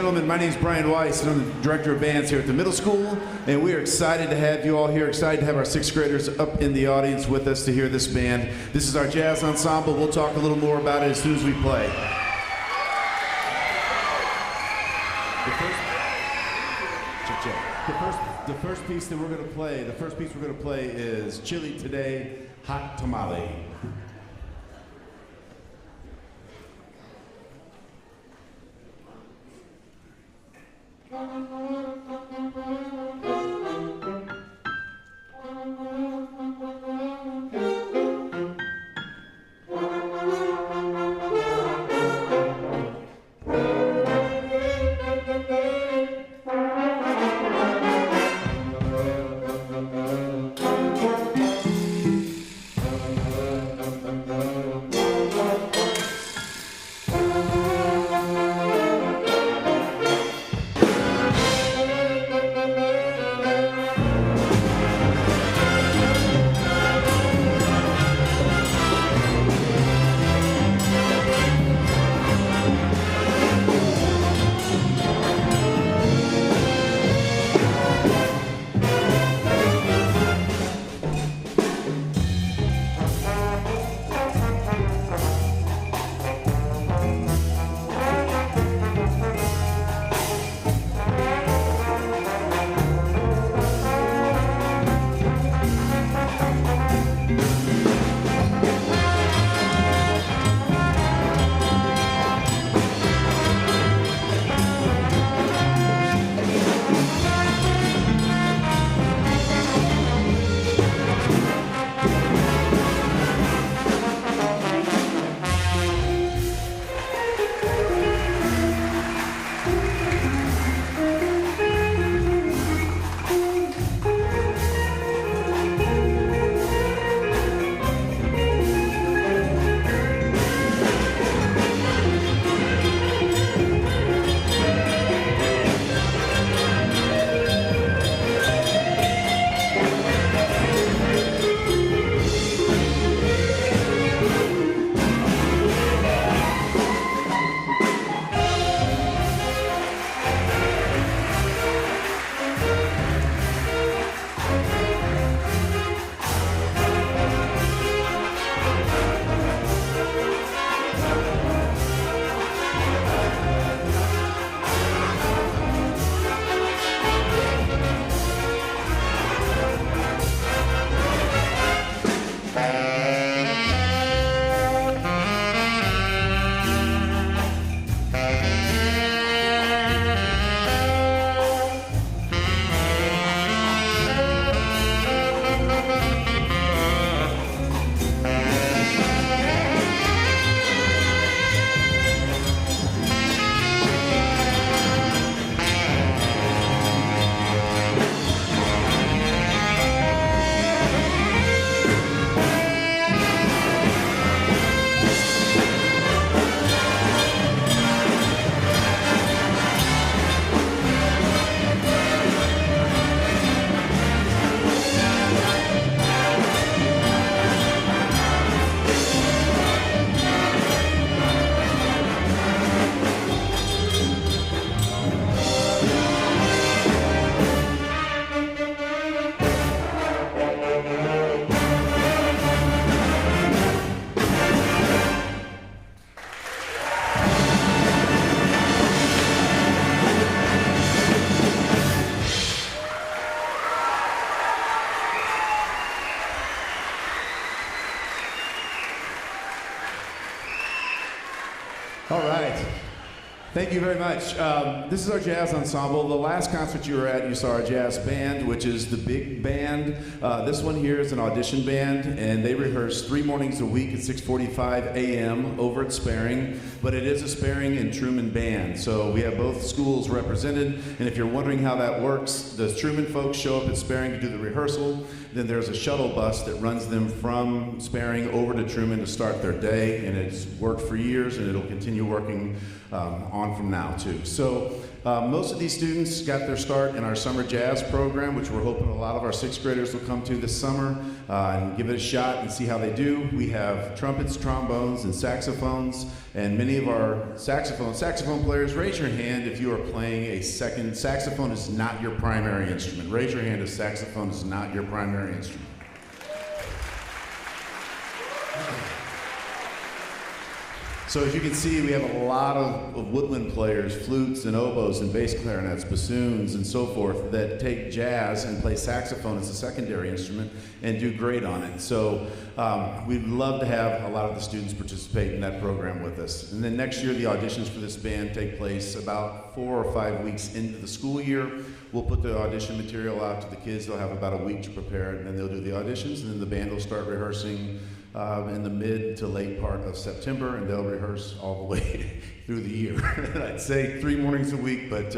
gentlemen, my name is Brian Weiss, and I'm the director of bands here at the middle school, and we are excited to have you all here, excited to have our sixth graders up in the audience with us to hear this band. This is our jazz ensemble. We'll talk a little more about it as soon as we play. The first piece that we're going to play, is Chili Today, Hot Tamale. All right. Thank you very much. This is our jazz ensemble. The last concert you were at, you saw our jazz band, which is the big band. This one here is an audition band, and they rehearse 3 mornings a week at 6:45 a.m. over at Sparing, but it is a Sparing and Truman band, so we have both schools represented, and if you're wondering how that works, the Truman folks show up at Sparing to do the rehearsal, then there's a shuttle bus that runs them from Sparing over to Truman to start their day, and it's worked for years, and it'll continue working on from now too. So most of these students got their start in our summer jazz program, which we're hoping a lot of our sixth graders will come to this summer and give it a shot and see how they do. We have trumpets, trombones, and saxophones, and many of our saxophone players, raise your hand if you are playing a second. Saxophone is not your primary instrument. Raise your hand if saxophone is not your primary instrument. So as you can see, we have a lot of woodwind players, flutes and oboes and bass clarinets, bassoons and so forth that take jazz and play saxophone as a secondary instrument and do great on it. So we'd love to have a lot of the students participate in that program with us. And then next year, the auditions for this band take place about 4 or 5 weeks into the school year. We'll put the audition material out to the kids. They'll have about a week to prepare it, and then they'll do the auditions, and then the band will start rehearsing in the mid to late part of September, and they'll rehearse all the way through the year. I'd say 3 mornings a week, but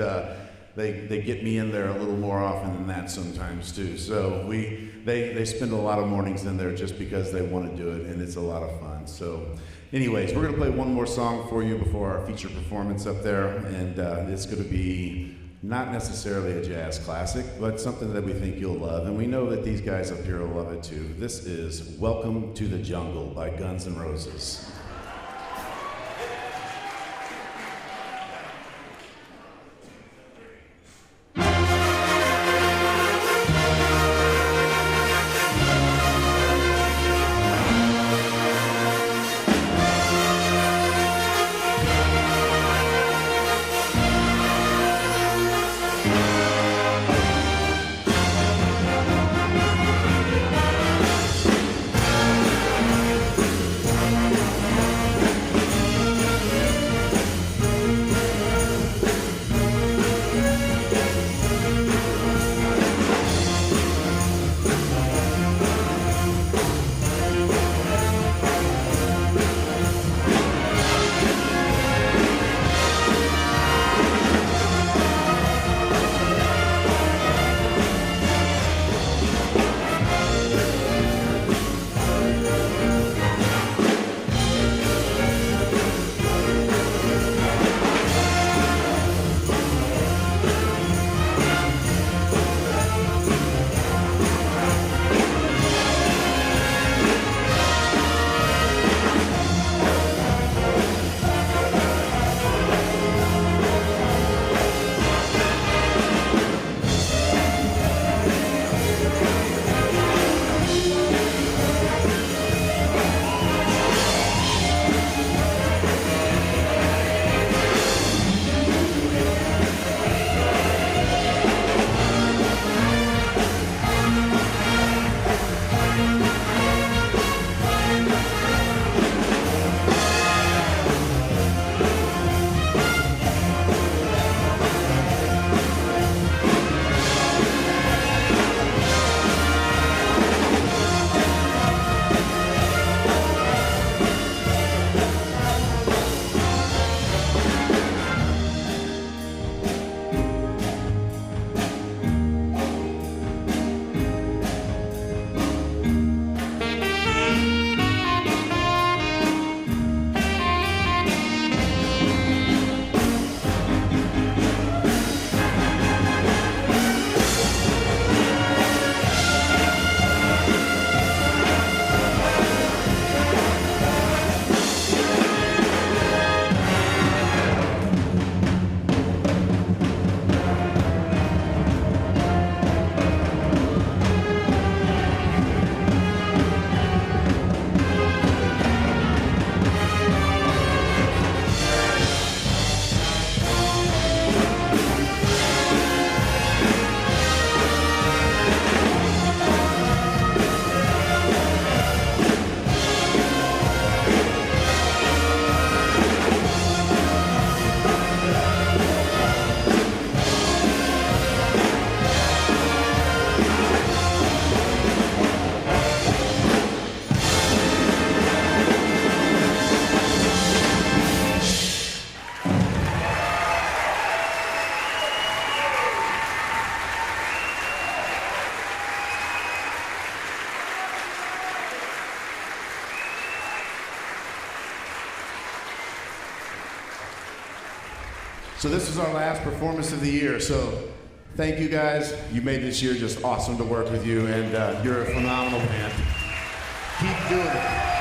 they get me in there a little more often than that sometimes too. So they spend a lot of mornings in there just because they want to do it, and it's a lot of fun. So anyways, we're gonna play one more song for you before our feature performance up there, and it's gonna be not necessarily a jazz classic, but something that we think you'll love, and we know that these guys up here will love it too. This is Welcome to the Jungle by Guns N' Roses. So this is our last performance of the year. So thank you guys. You made this year just awesome to work with you, and you're a phenomenal band. Keep doing it.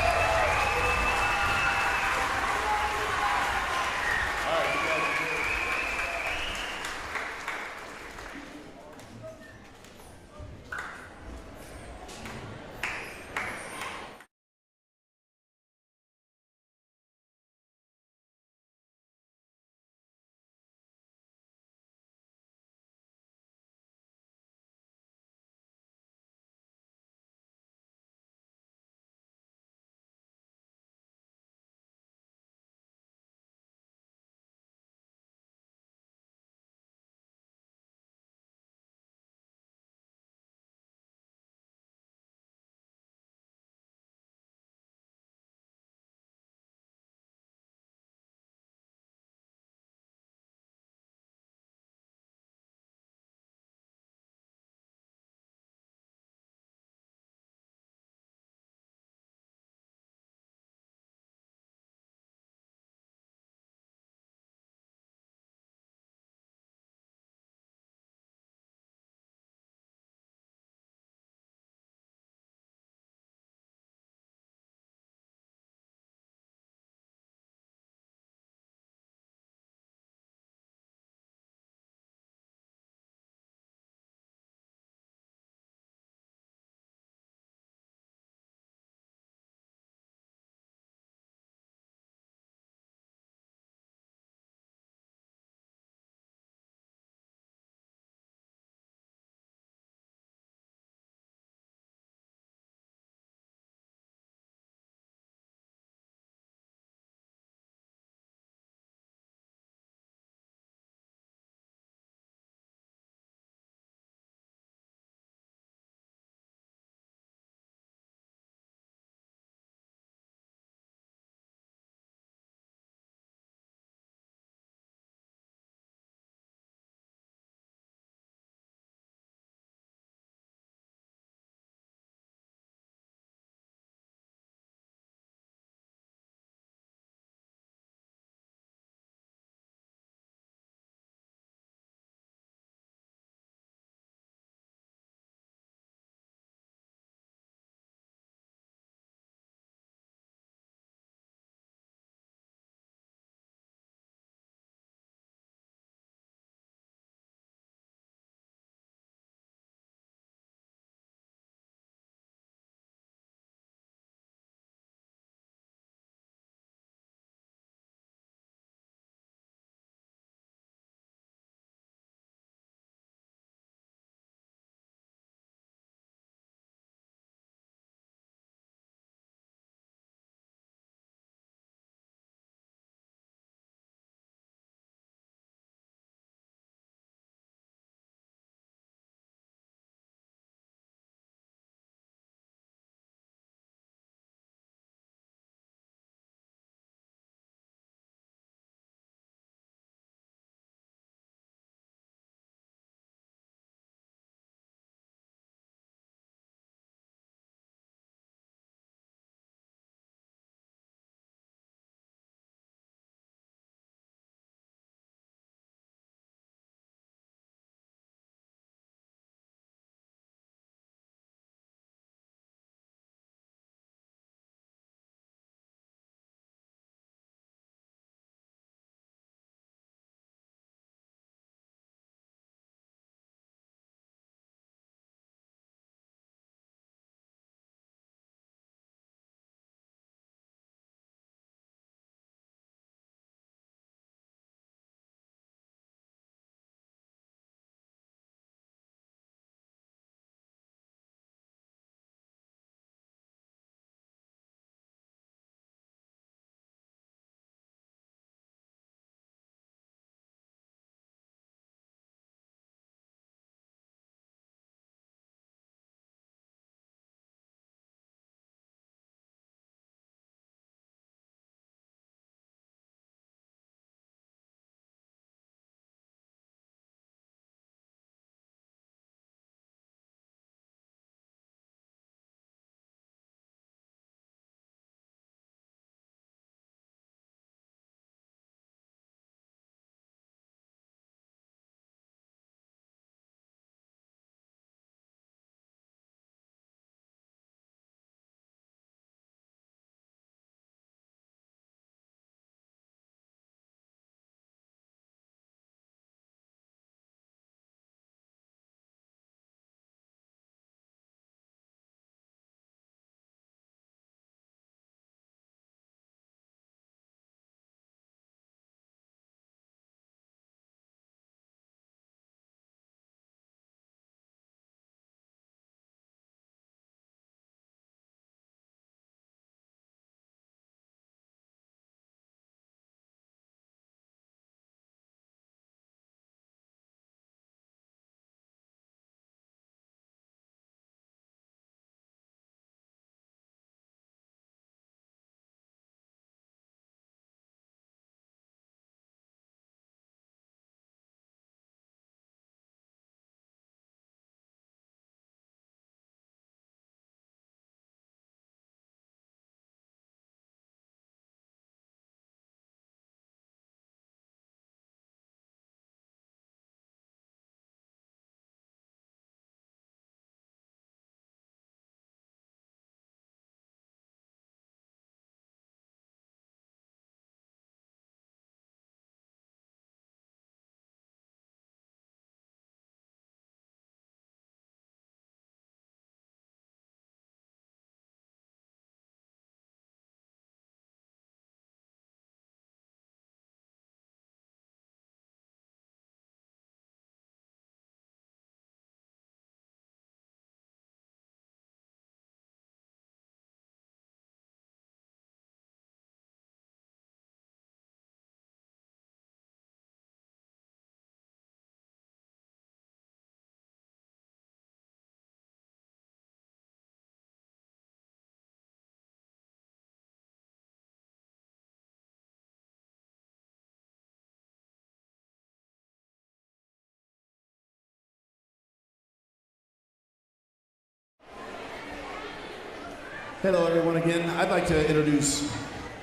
Hello, everyone, again. I'd like to introduce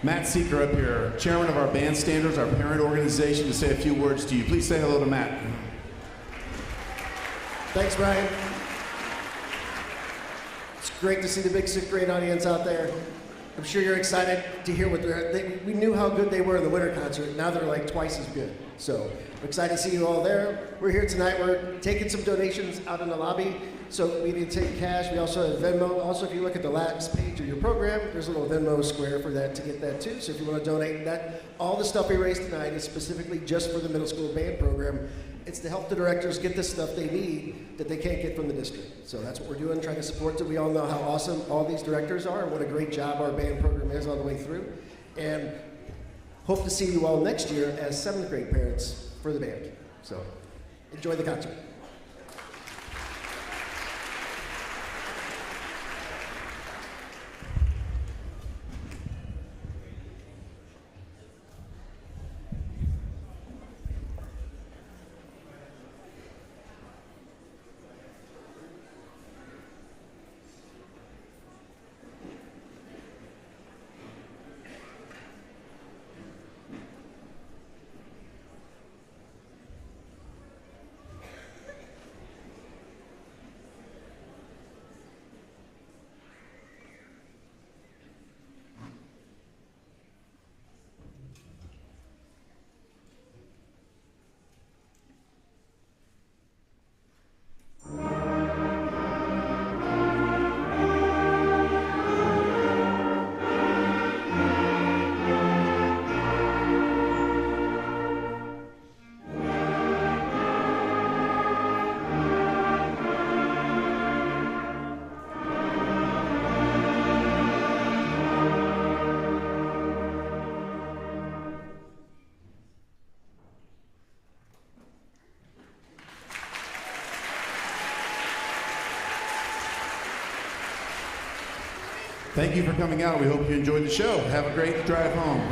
Matt Seeker up here, chairman of our band standards, our parent organization, to say a few words to you. Please say hello to Matt. Thanks, Brian. It's great to see the big 6th grade audience out there. I'm sure you're excited to hear what we knew how good they were in the winter concert. Now they're like twice as good. So I'm excited to see you all there. We're here tonight. We're taking some donations out in the lobby. So we need to take cash. We also have Venmo. Also, if you look at the last page of your program, there's a little Venmo square for that to get that too. So if you want to donate that, all the stuff we raised tonight is specifically just for the middle school band program. It's to help the directors get the stuff they need that they can't get from the district. So that's what we're doing, trying to support them. We all know how awesome all these directors are and what a great job our band program is all the way through. And hope to see you all next year as 7th grade parents for the band. So enjoy the concert. Thank you for coming out. We hope you enjoyed the show. Have a great drive home.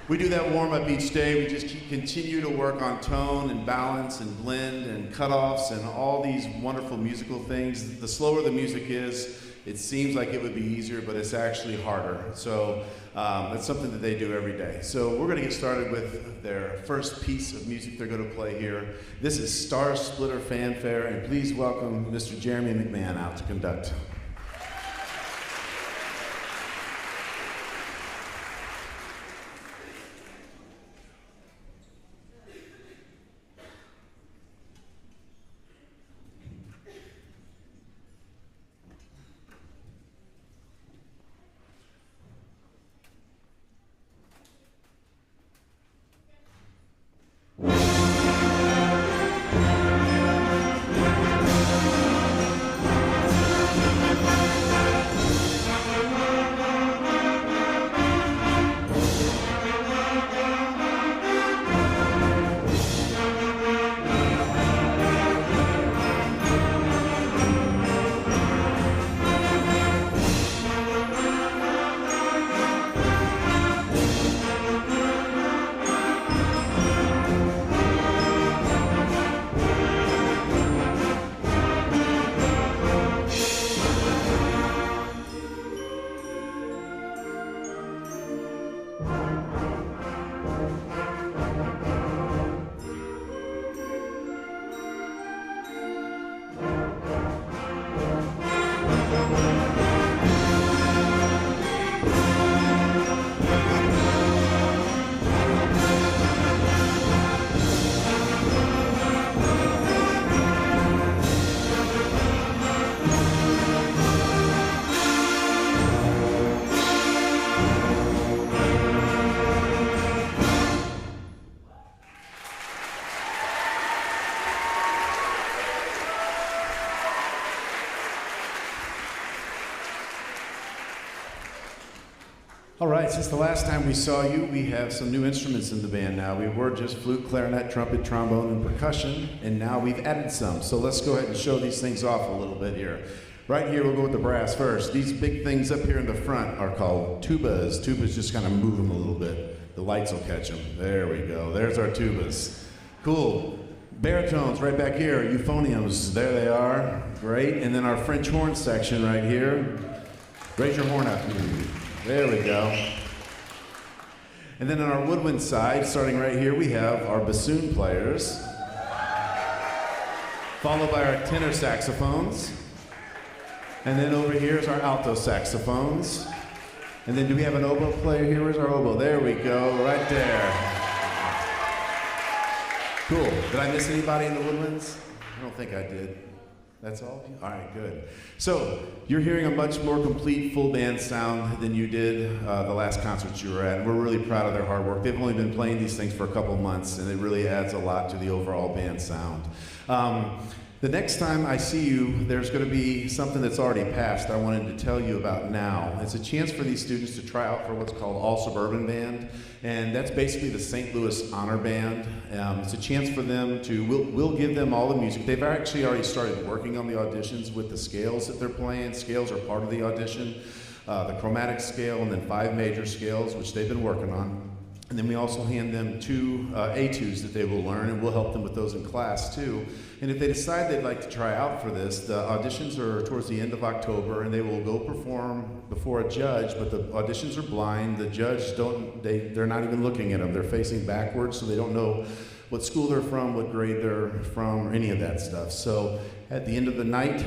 We do that warm-up each day. We just continue to work on tone and balance and blend and cutoffs and all these wonderful musical things. The slower the music is, it seems like it would be easier, but it's actually harder. So that's something that they do every day. So we're going to get started with their first piece of music they're going to play here. This is Star Splitter Fanfare, and please welcome Mr. Jeremy McMahon out to conduct. All right, since the last time we saw you, we have some new instruments in the band now. We were just flute, clarinet, trumpet, trombone, and percussion, and now we've added some. So let's go ahead and show these things off a little bit here. Right here, we'll go with the brass first. These big things up here in the front are called tubas. Tubas just kind of move them a little bit. The lights will catch them. There we go. There's our tubas. Cool. Baritones right back here, euphoniums. There they are. Great. And then our French horn section right here. Raise your horn up. There we go. And then on our woodwind side, starting right here, we have our bassoon players, followed by our tenor saxophones. And then over here is our alto saxophones. And then do we have an oboe player here? Where's our oboe? There we go, right there. Cool. Did I miss anybody in the woodwinds? I don't think I did. That's all? All right, good. So you're hearing a much more complete full band sound than you did the last concerts you were at. And we're really proud of their hard work. They've only been playing these things for a couple months, and it really adds a lot to the overall band sound. The next time I see you, there's going to be something that's already passed I wanted to tell you about now. It's a chance for these students to try out for what's called All Suburban Band, and that's basically the St. Louis Honor Band. It's a chance for them to, we'll give them all the music. They've actually already started working on the auditions with the scales that they're playing. Scales are part of the audition, the chromatic scale and then 5 major scales, which they've been working on. And then we also hand them 2 etudes that they will learn, and we'll help them with those in class too. And if they decide they'd like to try out for this, the auditions are towards the end of October, and they will go perform before a judge, but the auditions are blind. The judge they're not even looking at them. They're facing backwards, so they don't know what school they're from, what grade they're from, or any of that stuff. So at the end of the night,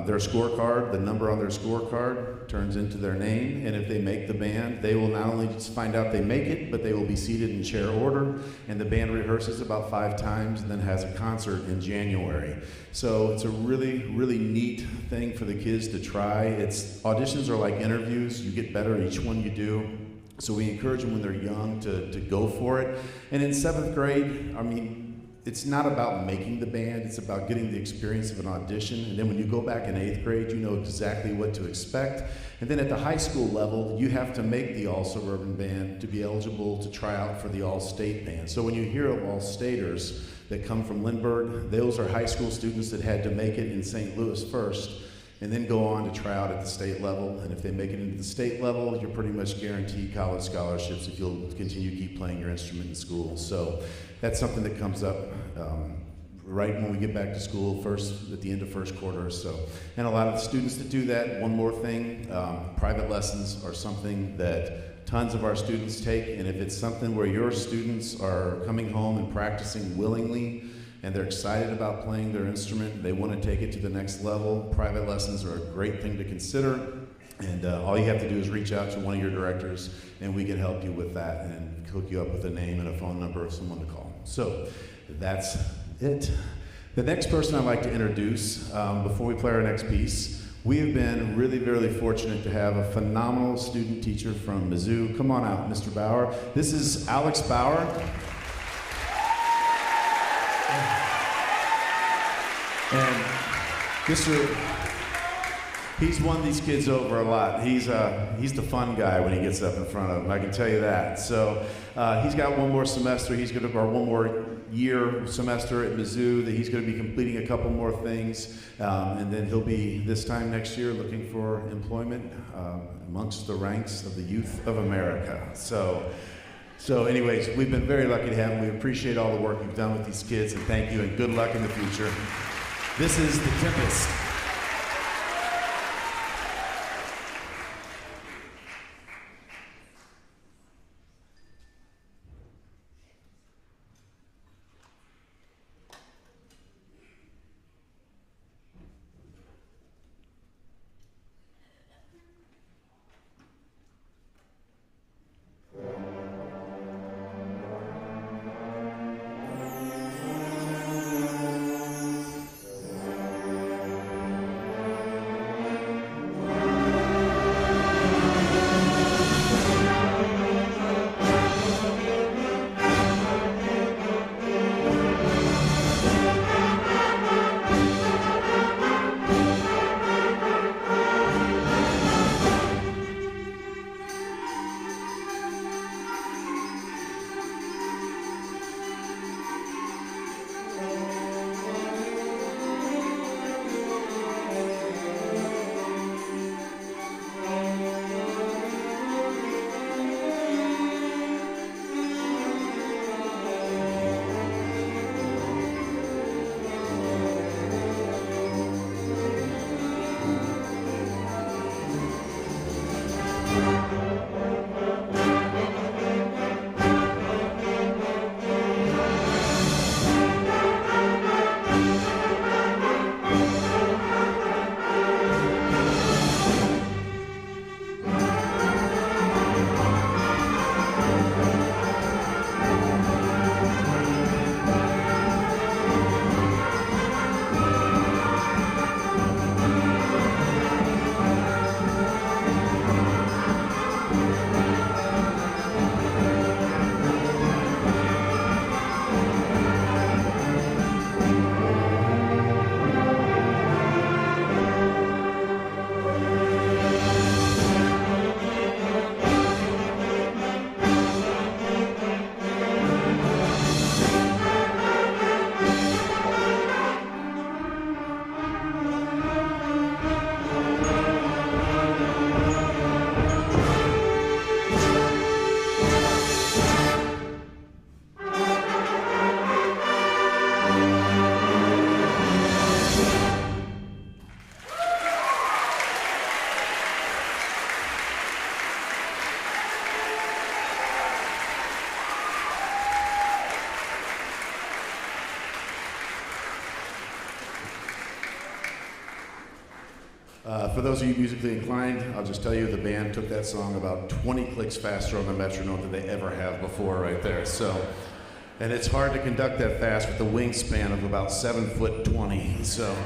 their scorecard, the number on their scorecard turns into their name, and if they make the band, they will not only just find out they make it, but they will be seated in chair order, and the band rehearses about 5 times and then has a concert in January. So it's a really, really neat thing for the kids to try. Auditions are like interviews. You get better each one you do. So we encourage them when they're young to go for it. And in 7th grade, I mean, it's not about making the band, it's about getting the experience of an audition. And then when you go back in 8th grade, you know exactly what to expect. And then at the high school level, you have to make the All-Suburban Band to be eligible to try out for the All-State Band. So when you hear of All-Staters that come from Lindbergh, those are high school students that had to make it in St. Louis first, and then go on to try out at the state level. And if they make it into the state level, you're pretty much guaranteed college scholarships if you'll continue to keep playing your instrument in school. So that's something that comes up right when we get back to school, at the end of first quarter or so. And a lot of the students that do that, one more thing, private lessons are something that tons of our students take, and if it's something where your students are coming home and practicing willingly, and they're excited about playing their instrument, they want to take it to the next level, private lessons are a great thing to consider. And all you have to do is reach out to one of your directors, and we can help you with that and hook you up with a name and a phone number of someone to call. So that's it. The next person I'd like to introduce, before we play our next piece, we have been really, really fortunate to have a phenomenal student teacher from Mizzou. Come on out, Mr. Bauer. This is Alex Bauer. And he's won these kids over a lot. He's the fun guy when he gets up in front of them, I can tell you that. So he's got one more semester, or one more semester at Mizzou that he's going to be completing a couple more things, and then he'll be, this time next year, looking for employment amongst the ranks of the youth of America. So anyways, we've been very lucky to have him. We appreciate all the work you've done with these kids, and thank you, and good luck in the future. This is The Tempest. For those of you musically inclined, I'll just tell you the band took that song about 20 clicks faster on the metronome than they ever have before right there. So, and it's hard to conduct that fast with the wingspan of about 7'20". So,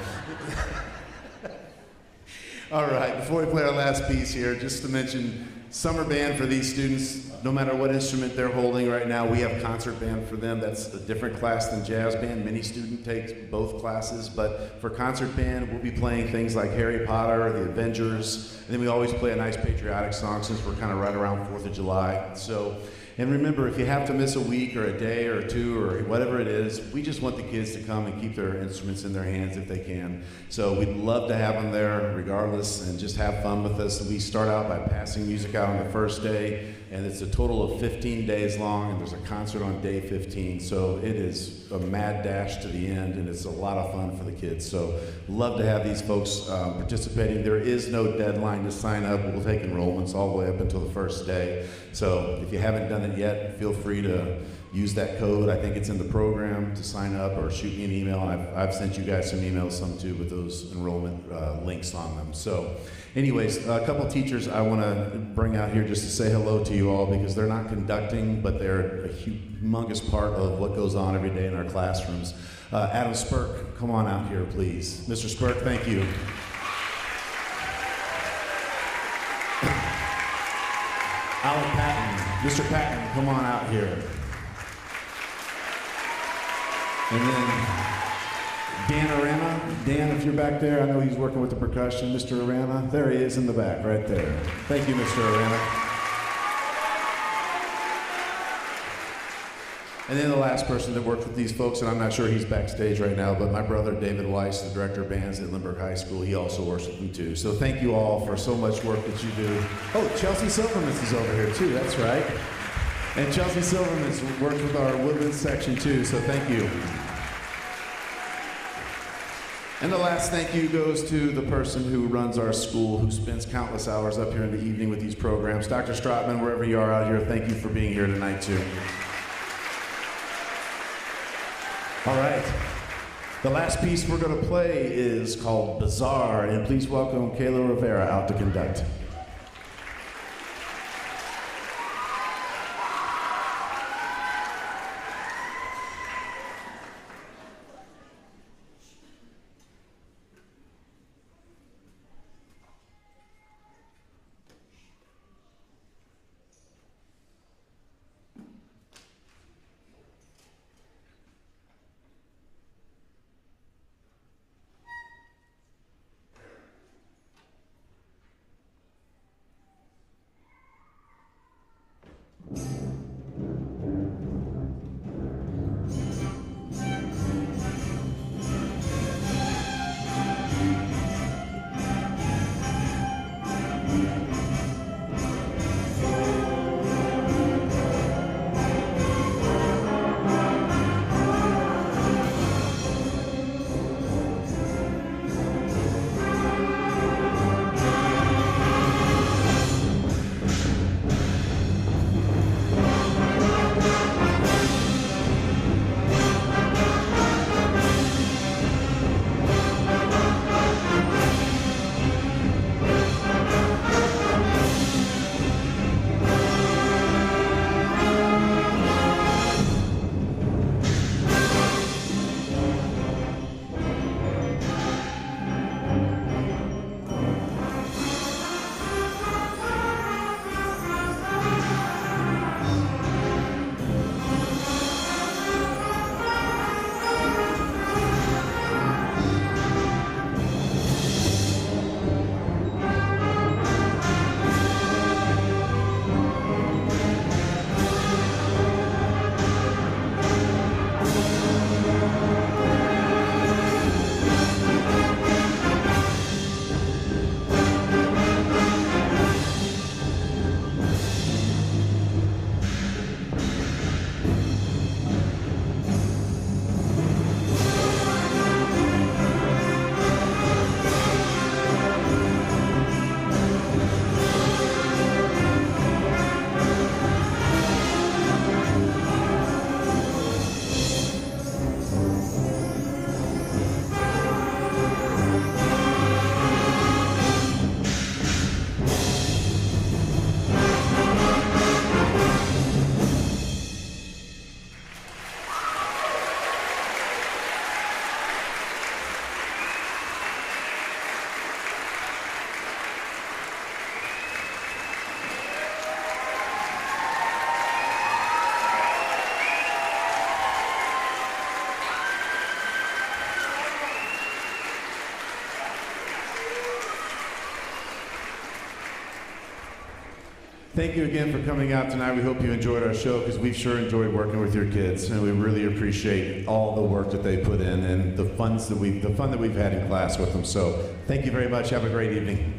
all right, before we play our last piece here, just to mention, summer band for these students, no matter what instrument they're holding right now, we have concert band for them. That's a different class than jazz band. Many students take both classes, but for concert band, we'll be playing things like Harry Potter, The Avengers, and then we always play a nice patriotic song since we're kind of right around 4th of July. So, and remember, if you have to miss a week or a day or two or whatever it is, we just want the kids to come and keep their instruments in their hands if they can. So we'd love to have them there regardless and just have fun with us. We start out by passing music out on the first day, and it's a total of 15 days long, and there's a concert on day 15. So it is a mad dash to the end, and it's a lot of fun for the kids. So love to have these folks participating. There is no deadline to sign up. We'll take enrollments all the way up until the first day. So if you haven't done it yet, feel free to use that code. I think it's in the program to sign up, or shoot me an email. I've sent you guys some emails, some too, with those enrollment links on them. So anyways, a couple teachers I want to bring out here just to say hello to you all, because they're not conducting, but they're a humongous part of what goes on every day in our classrooms. Adam Spurk, come on out here, please. Mr. Spurk, thank you. Alan Patton, Mr. Patton, come on out here. And then Dan Arana. Dan, if you're back there, I know he's working with the percussion. Mr. Arana, there he is in the back, right there. Thank you, Mr. Arana. And then the last person that worked with these folks, and I'm not sure he's backstage right now, but my brother David Weiss, the director of bands at Lindbergh High School, he also works with them too. So thank you all for so much work that you do. Oh, Chelsea Silverman is over here too, that's right. And Chelsea Silverman's worked with our woodlands section too, so thank you. And the last thank you goes to the person who runs our school, who spends countless hours up here in the evening with these programs. Dr. Stratman, wherever you are out here, thank you for being here tonight too. All right, the last piece we're going to play is called Bizarre, and please welcome Kayla Rivera out to conduct. Thank you again for coming out tonight. We hope you enjoyed our show because we've sure enjoyed working with your kids, and we really appreciate all the work that they put in and the fun that we've had in class with them. So thank you very much. Have a great evening.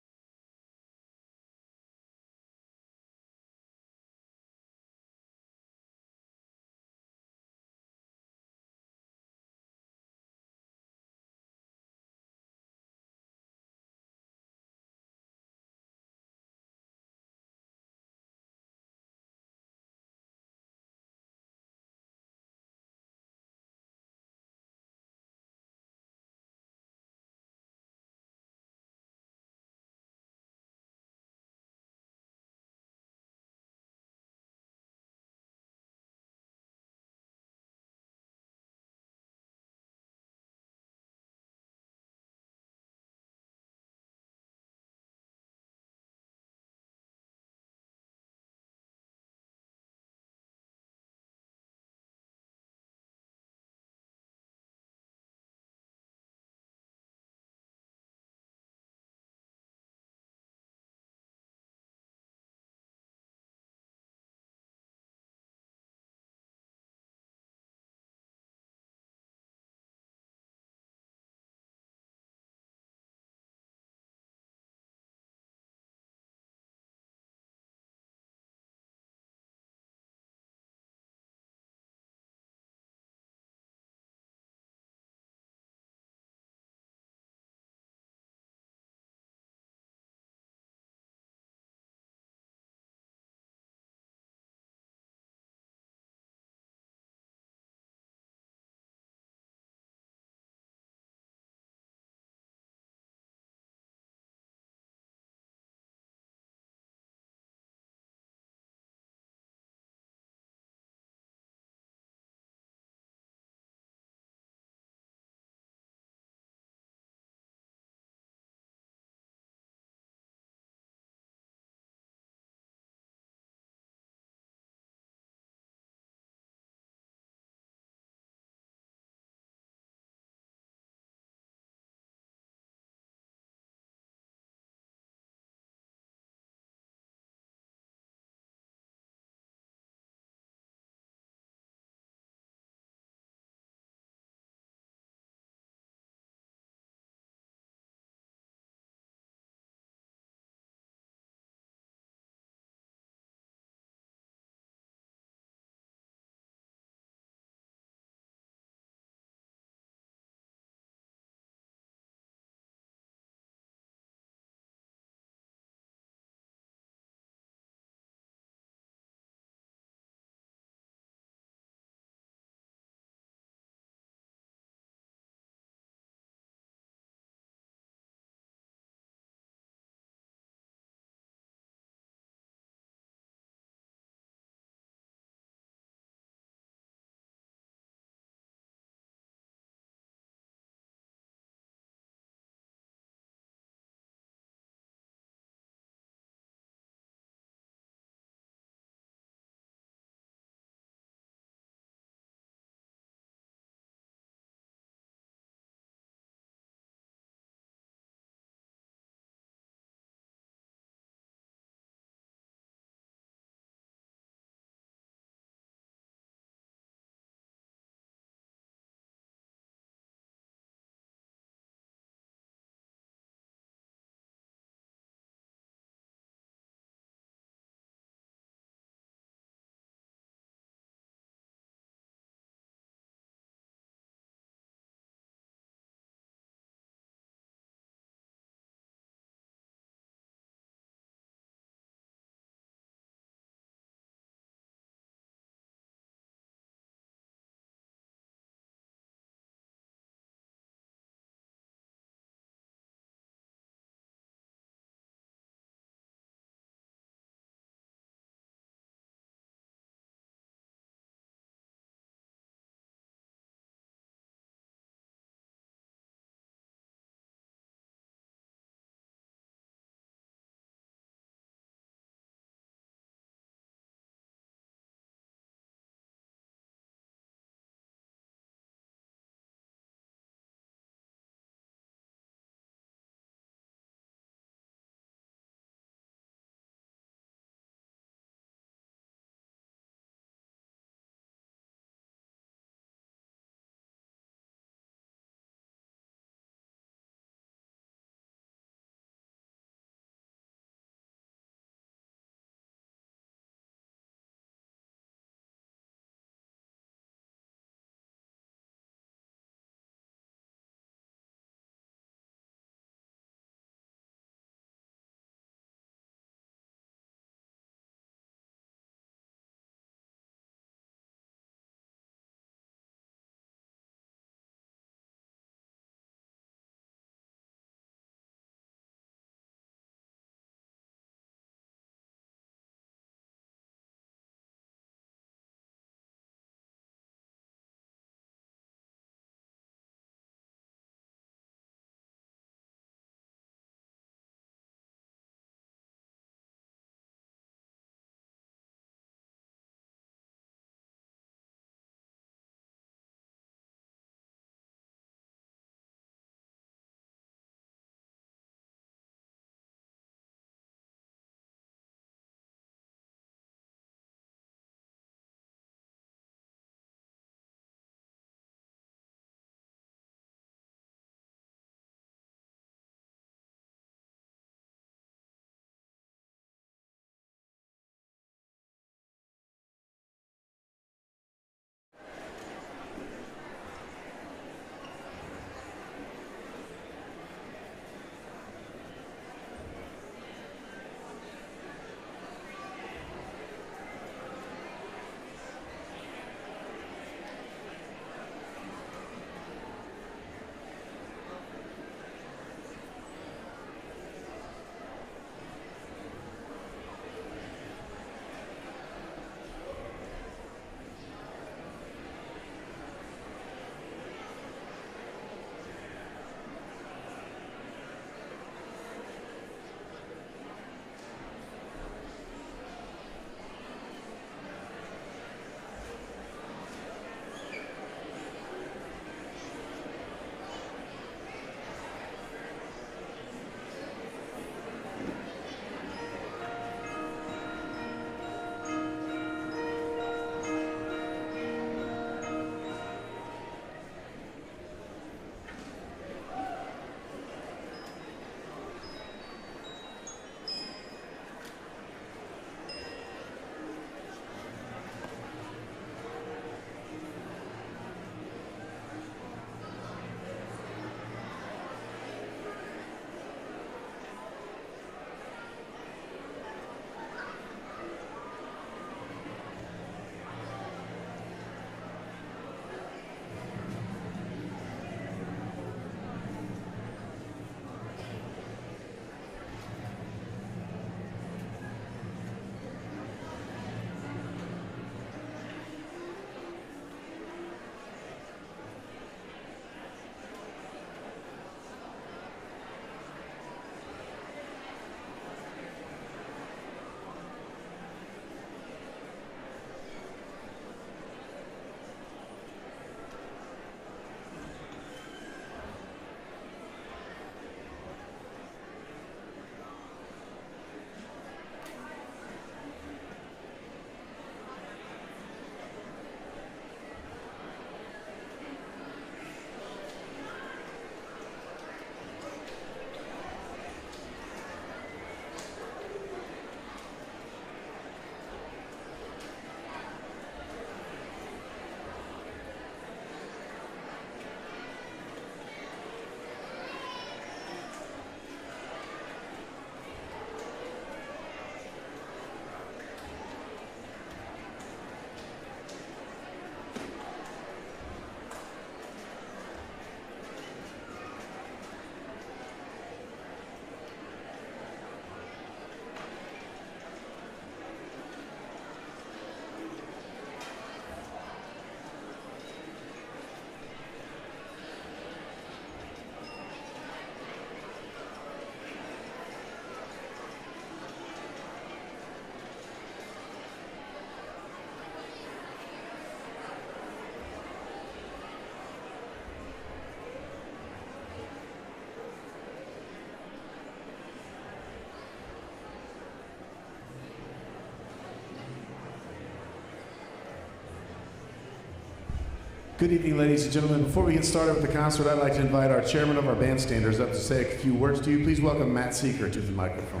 Good evening, ladies and gentlemen. Before we get started with the concert, I'd like to invite our chairman of our bandstanders up to say a few words to you. Please welcome Matt Seeker to the microphone.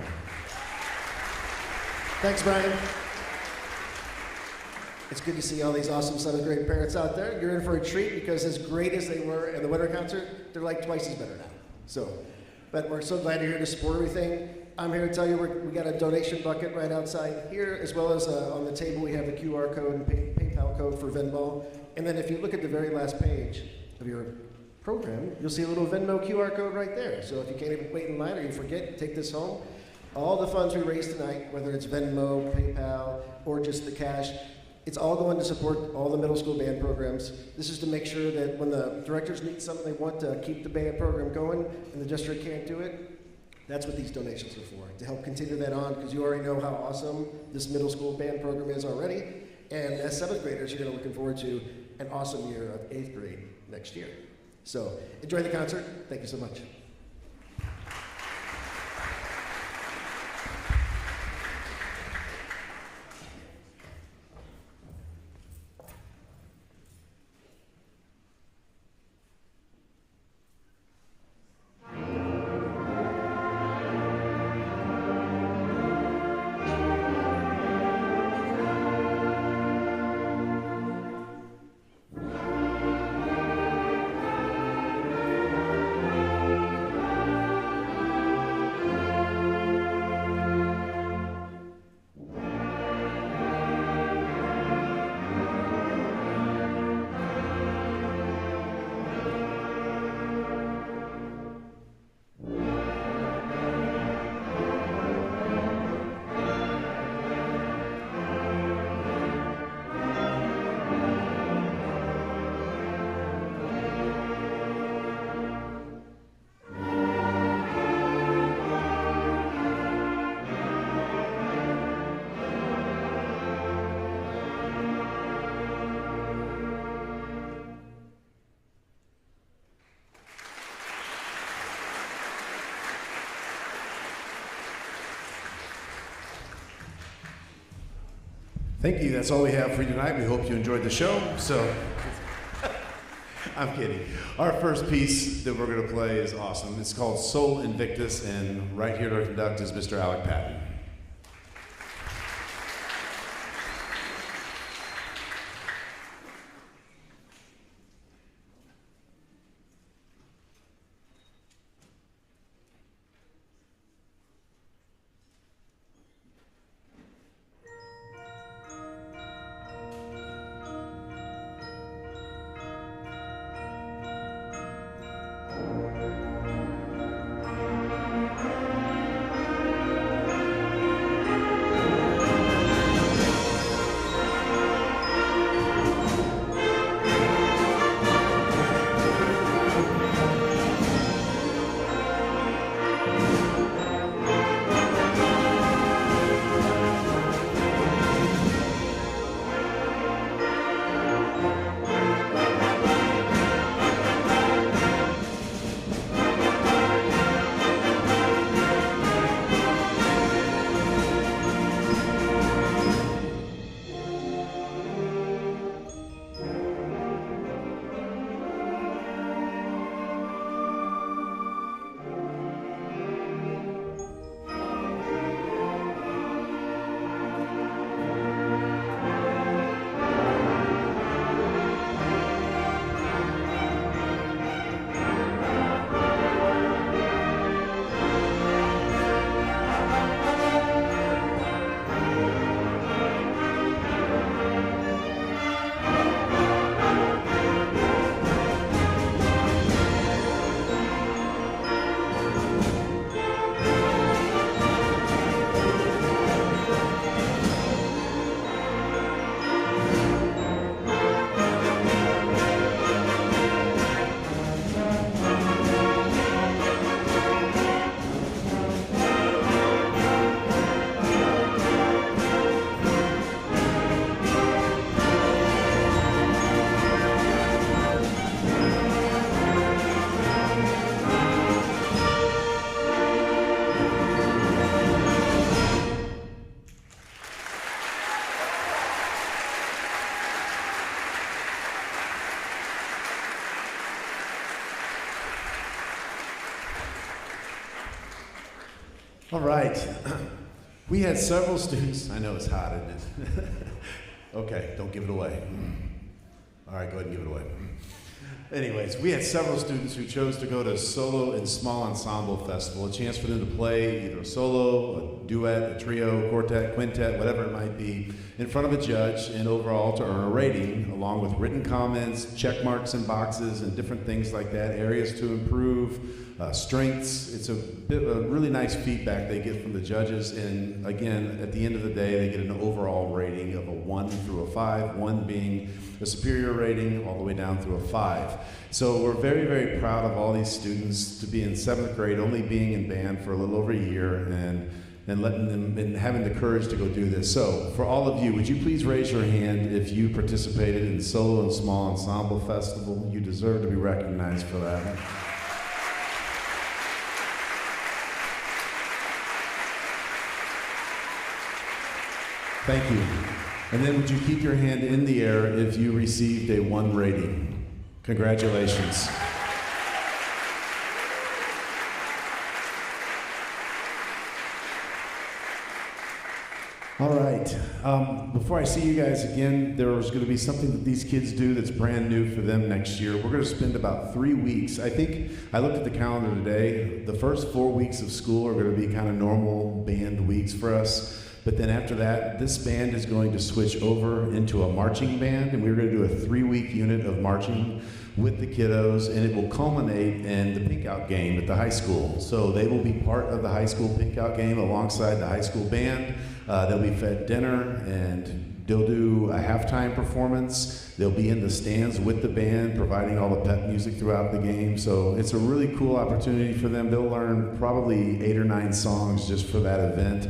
Thanks, Brian. It's good to see all these awesome 7th grade parents out there. You're in for a treat because as great as they were in the winter concert, they're like twice as better now. But we're so glad you're here to support everything. I'm here to tell you we got a donation bucket right outside here, as well as on the table we have the QR code and PayPal code for Venmo. And then if you look at the very last page of your program, you'll see a little Venmo QR code right there. So if you can't even wait in line or you forget, take this home. All the funds we raise tonight, whether it's Venmo, PayPal, or just the cash, it's all going to support all the middle school band programs. This is to make sure that when the directors need something they want to keep the band program going and the district can't do it, that's what these donations are for, to help continue that on, because you already know how awesome this middle school band program is already. And as 7th graders, you're going to looking forward to an awesome year of 8th grade next year. So enjoy the concert. Thank you so much. Thank you. That's all we have for you tonight. We hope you enjoyed the show. I'm kidding. Our first piece that we're going to play is awesome. It's called Sol Invictus, and right here to conduct is Mr. Alec Patton. All right. We had several students. I know it's hot, isn't it? Okay, don't give it away. All right, go ahead and give it away. Anyways, we had several students who chose to go to Solo and Small Ensemble Festival, a chance for them to play either a solo, a duet, a trio, quartet, quintet, whatever it might be, in front of a judge and overall to earn a rating, along with written comments, check marks in boxes, and different things like that, areas to improve, strengths. It's a really nice feedback they get from the judges, and again, at the end of the day, they get an overall rating of a 1 through a 5, 1 being a superior rating all the way down through a 5. So we're very, very proud of all these students to be in 7th grade, only being in band for a little over a year, and letting them and having the courage to go do this. So for all of you, would you please raise your hand if you participated in Solo and Small Ensemble Festival? You deserve to be recognized for that. Thank you. And then would you keep your hand in the air if you received a 1 rating? Congratulations. All right. Before I see you guys again, there's going to be something that these kids do that's brand new for them next year. We're going to spend about 3 weeks. I think I looked at the calendar today. The first 4 weeks of school are going to be kind of normal band weeks for us. But then after that, this band is going to switch over into a marching band, and we're going to do a 3-week unit of marching with the kiddos, and it will culminate in the Pink Out game at the high school. So they will be part of the high school Pink Out game alongside the high school band. They'll be fed dinner, and they'll do a halftime performance. They'll be in the stands with the band, providing all the pep music throughout the game. So it's a really cool opportunity for them. They'll learn probably 8 or 9 songs just for that event.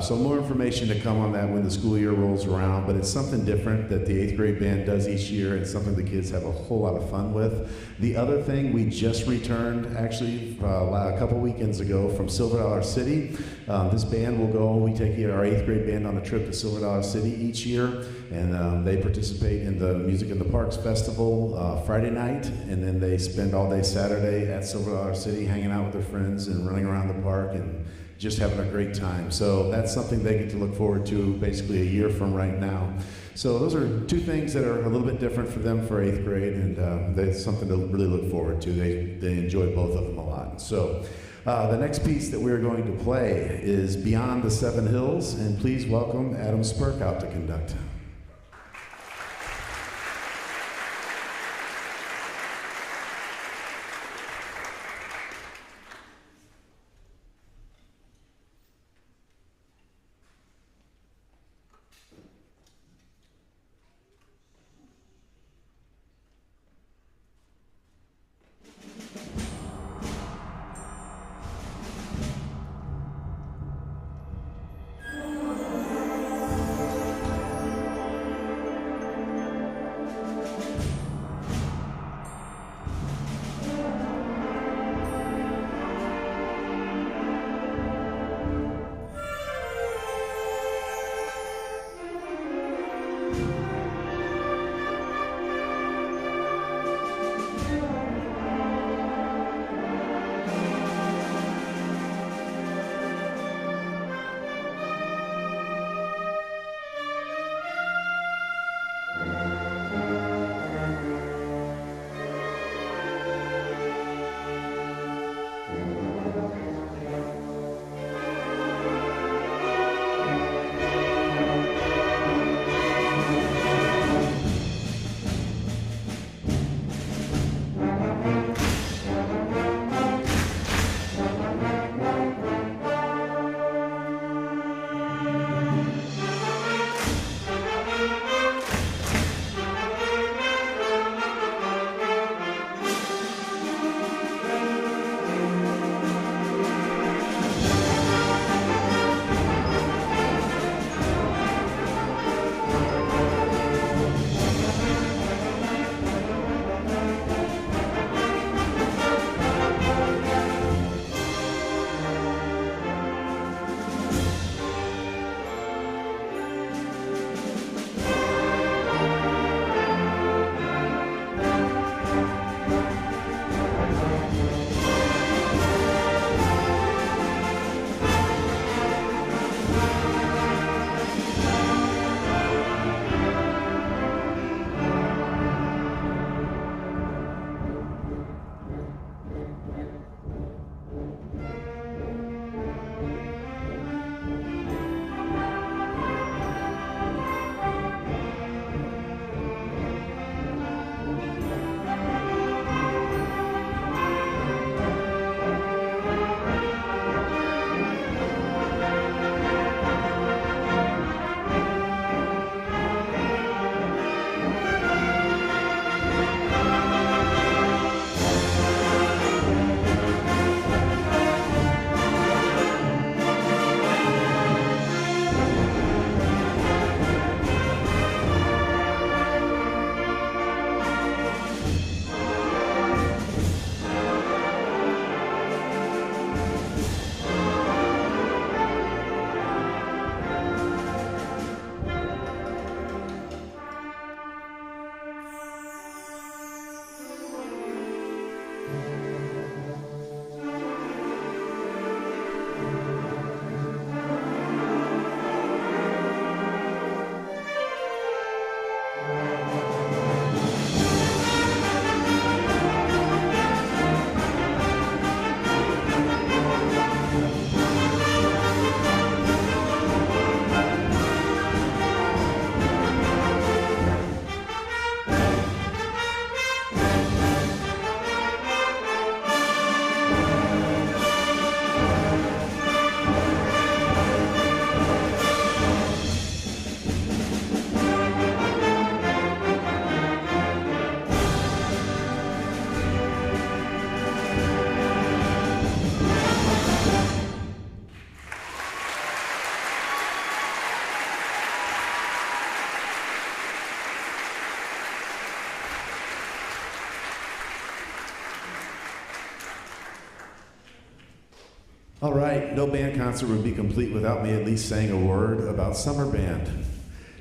So more information to come on that when the school year rolls around, but it's something different that the 8th grade band does each year and something the kids have a whole lot of fun with. The other thing, we just returned actually a couple weekends ago from Silver Dollar City. This band will go, we take our 8th grade band on a trip to Silver Dollar City each year, and they participate in the Music in the Parks Festival Friday night, and then they spend all day Saturday at Silver Dollar City hanging out with their friends and running around the park and just having a great time. So that's something they get to look forward to basically a year from right now. So those are 2 things that are a little bit different for them for 8th grade, and that's something to really look forward to. They enjoy both of them a lot. So the next piece that we're going to play is Beyond the 7 Hills, and please welcome Adam Spurk out to conduct. All right, no band concert would be complete without me at least saying a word about summer band.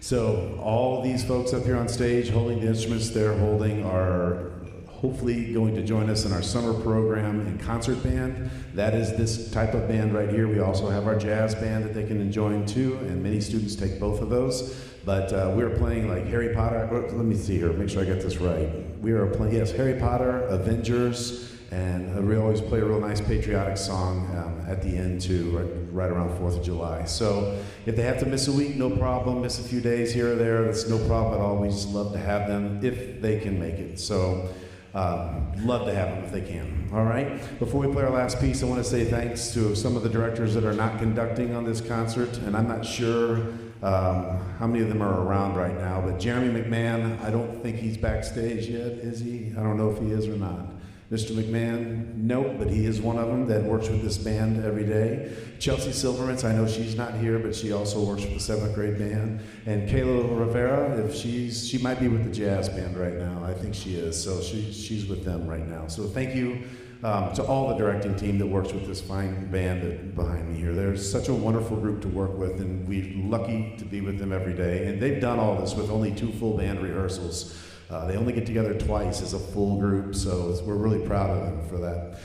So all these folks up here on stage holding the instruments they're holding are hopefully going to join us in our summer program and concert band. That is this type of band right here. We also have our jazz band that they can join too, and many students take both of those. But we're playing like Harry Potter. Let me see here, make sure I get this right. We are playing, yes, Harry Potter, Avengers, and we always play a real nice patriotic song at the end too, right around 4th of July. So if they have to miss a week, no problem. Miss a few days here or there, that's no problem at all. We just love to have them if they can make it. So love to have them if they can. All right. Before we play our last piece, I want to say thanks to some of the directors that are not conducting on this concert, and I'm not sure how many of them are around right now, but Jeremy McMahon, I don't think he's backstage yet, is he? I don't know if he is or not. Mr. McMahon, nope, but he is one of them that works with this band every day. Chelsea Silvermans, I know she's not here, but she also works with the 7th grade band. And Kayla Rivera, if she might be with the jazz band right now. I think she is, so she's with them right now. So thank you to all the directing team that works with this fine band behind me here. They're such a wonderful group to work with, and we're lucky to be with them every day. And they've done all this with only 2 full band rehearsals. They only get together twice as a full group, so we're really proud of them for that.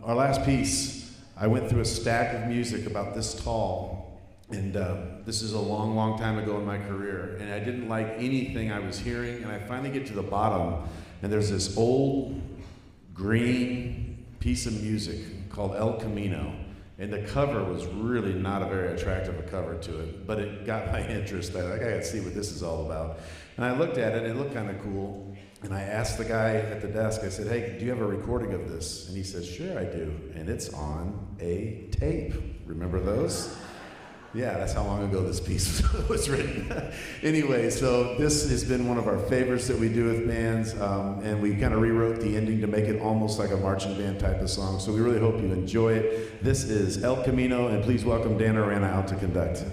Our last piece, I went through a stack of music about this tall, and this is a long, long time ago in my career, and I didn't like anything I was hearing, and I finally get to the bottom, and there's this old green piece of music called El Camino. And the cover was really not a very attractive a cover to it, but it got my interest. I gotta see what this is all about. And I looked at it, and it looked kind of cool. And I asked the guy at the desk, I said, hey, do you have a recording of this? And he said, sure, I do. And it's on a tape. Remember those? Yeah, that's how long ago this piece was written. Anyway, so this has been one of our favorites that we do with bands, and we kind of rewrote the ending to make it almost like a marching band type of song, so we really hope you enjoy it. This is El Camino, and please welcome Dan Arana out to conduct.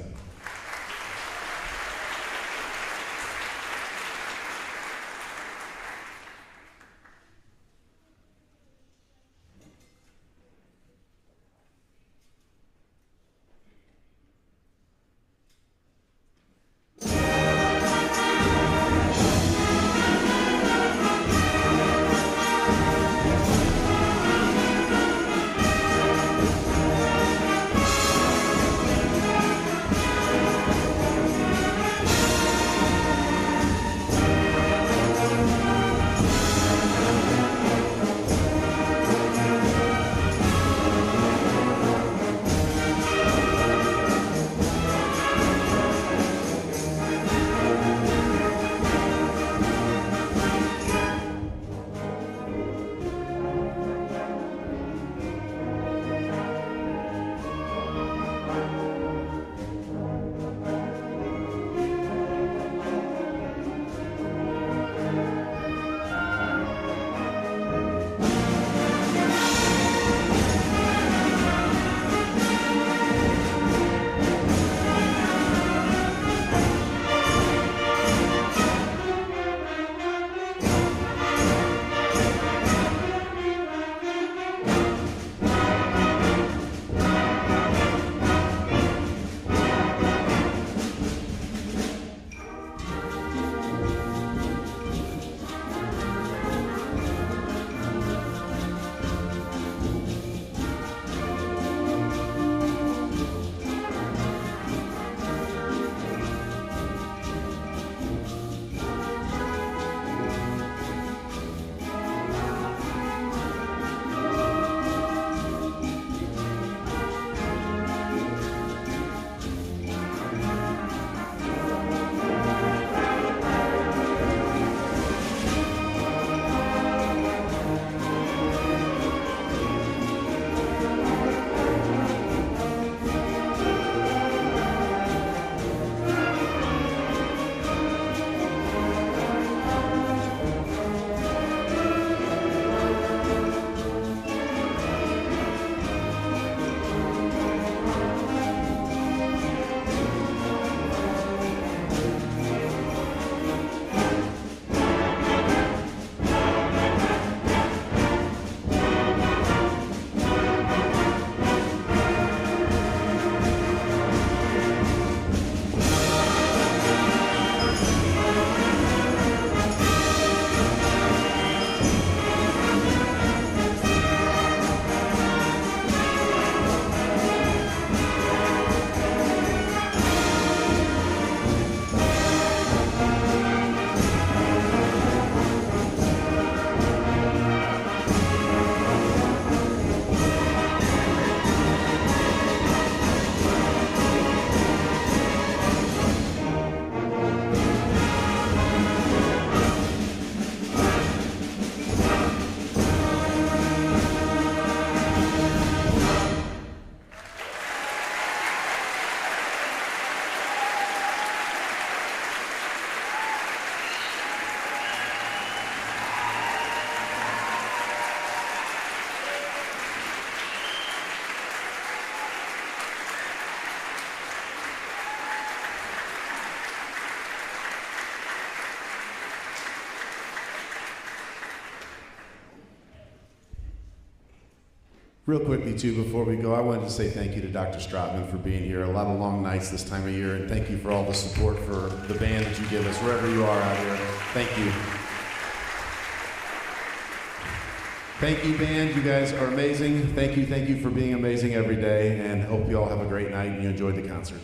Real quickly, too, before we go, I wanted to say thank you to Dr. Stratman for being here. A lot of long nights this time of year, and thank you for all the support for the band that you give us, wherever you are out here. Thank you. Thank you, band. You guys are amazing. Thank you for being amazing every day, and hope you all have a great night and you enjoyed the concert.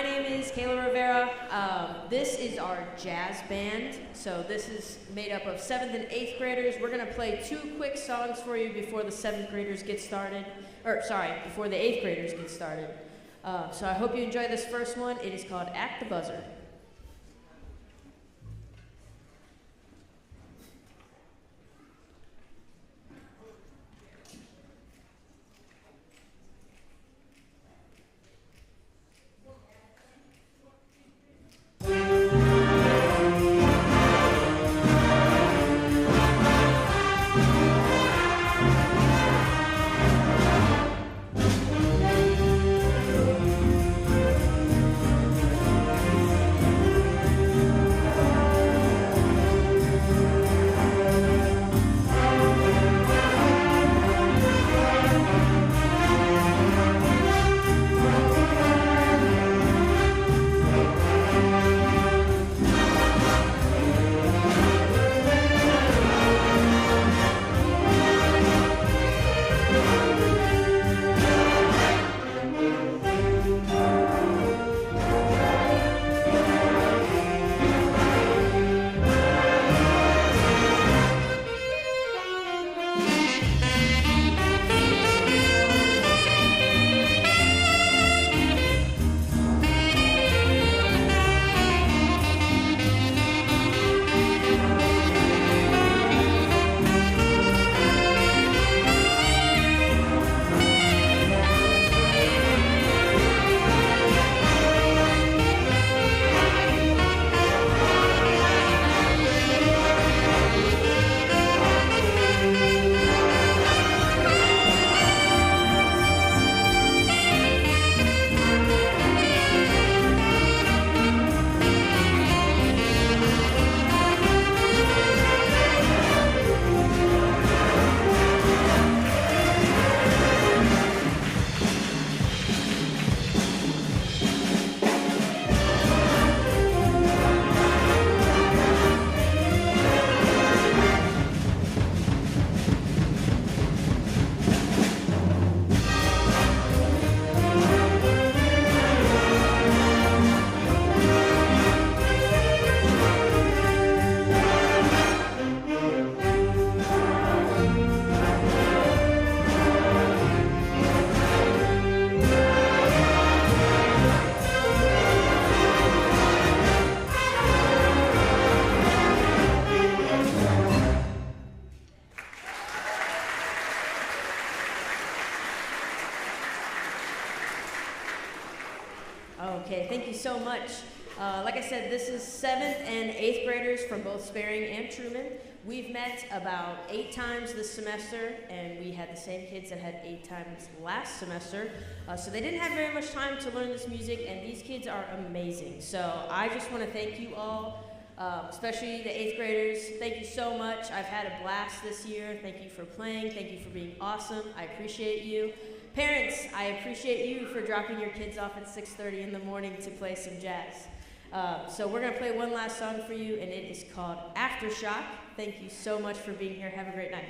my name is Kayla Rivera. This is our jazz band. So this is made up of 7th and 8th graders. We're going to play 2 quick songs for you before the 7th graders get started. Before the 8th graders get started. So I hope you enjoy this first one. It is called At the Buzzer. Okay, thank you so much. Like I said, this is 7th and 8th graders from both Sperring and Truman. We've met about 8 times this semester, and we had the same kids that had 8 times last semester. So they didn't have very much time to learn this music, and these kids are amazing. So I just want to thank you all, especially the 8th graders. Thank you so much. I've had a blast this year. Thank you for playing. Thank you for being awesome. I appreciate you. Parents, I appreciate you for dropping your kids off at 6:30 in the morning to play some jazz. So we're going to play one last song for you, and it is called Aftershock. Thank you so much for being here. Have a great night.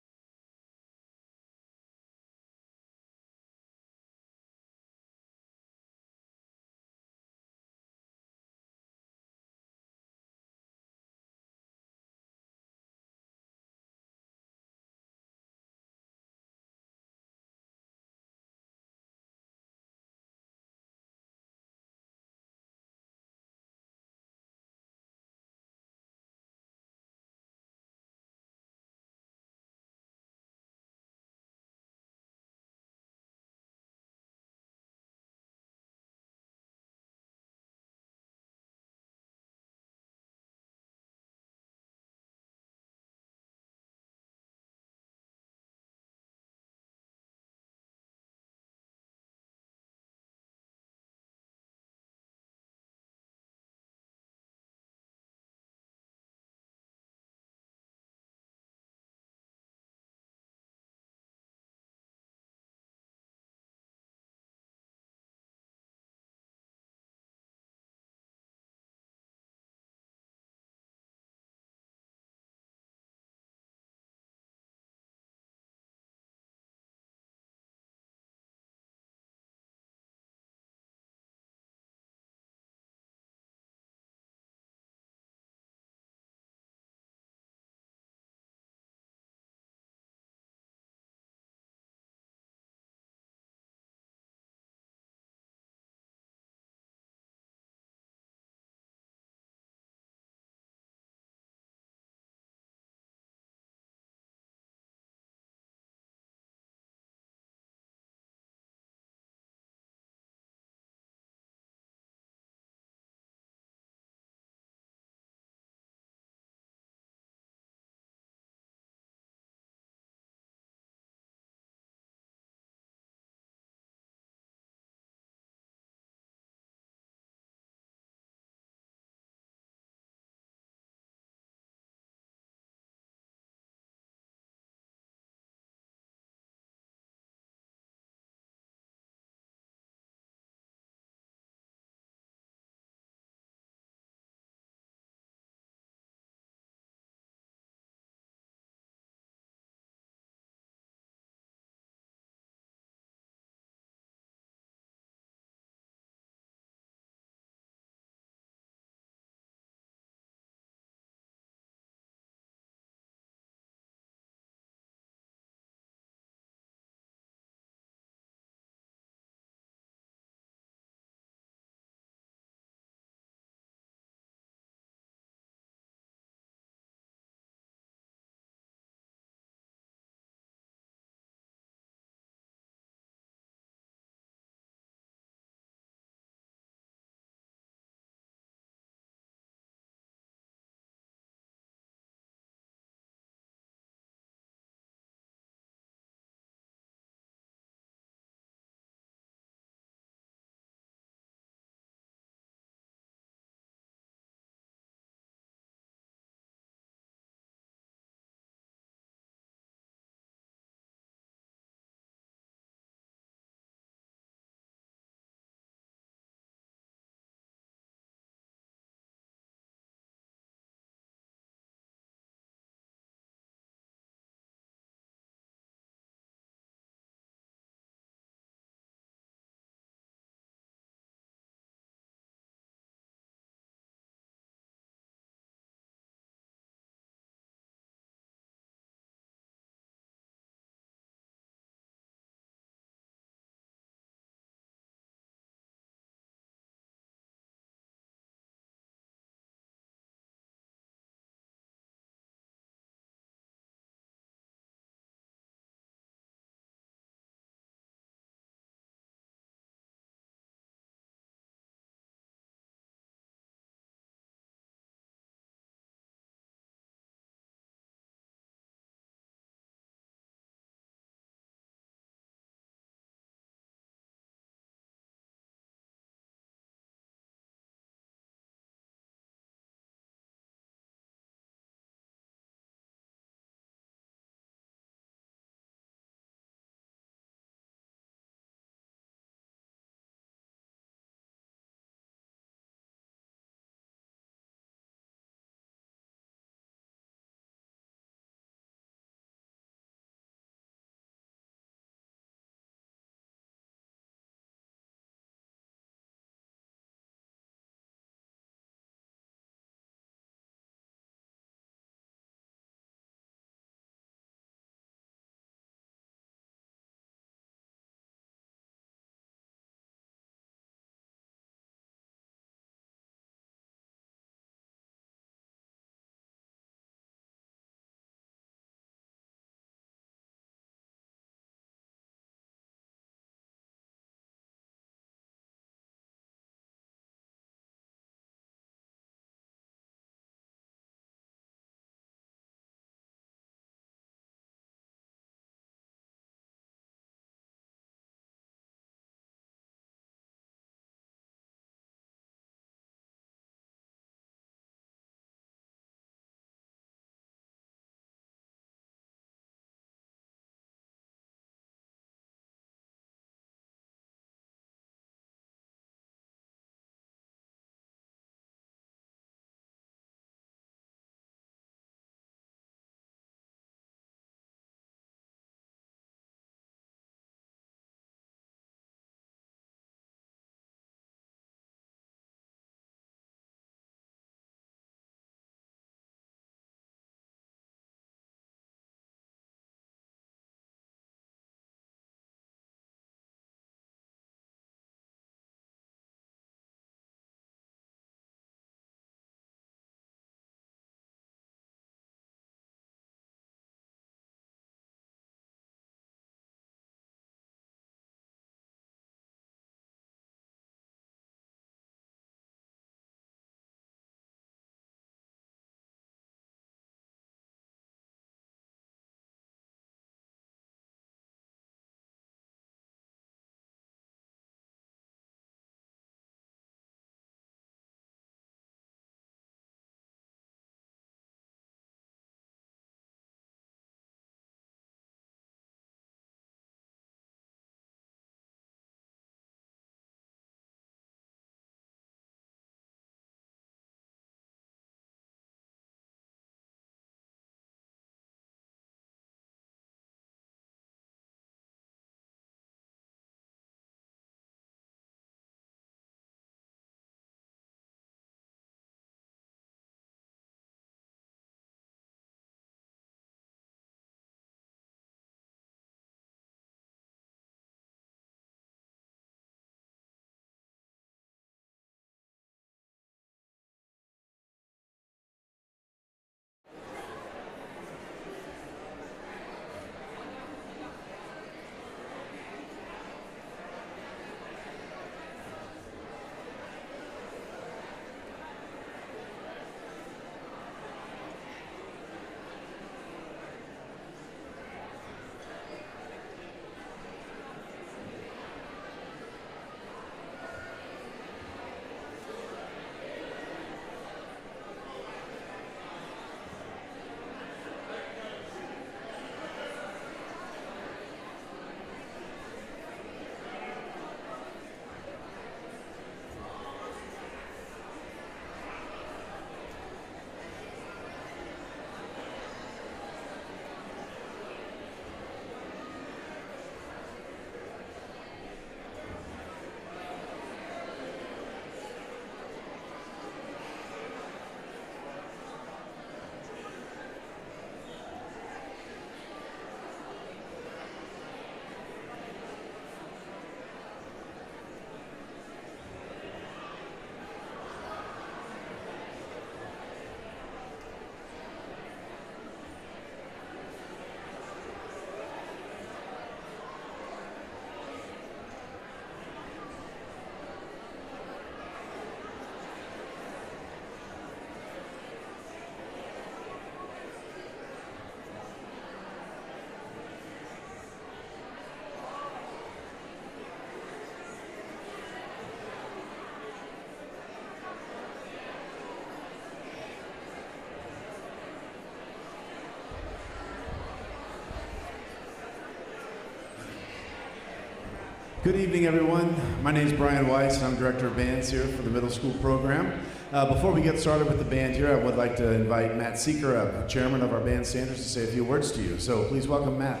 Good evening, everyone. My name is Brian Weiss, and I'm Director of Bands here for the middle school program. Before we get started with the band here, I would like to invite Matt Seeker up, Chairman of our band standards, to say a few words to you. So please welcome Matt.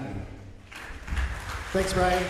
Thanks, Brian.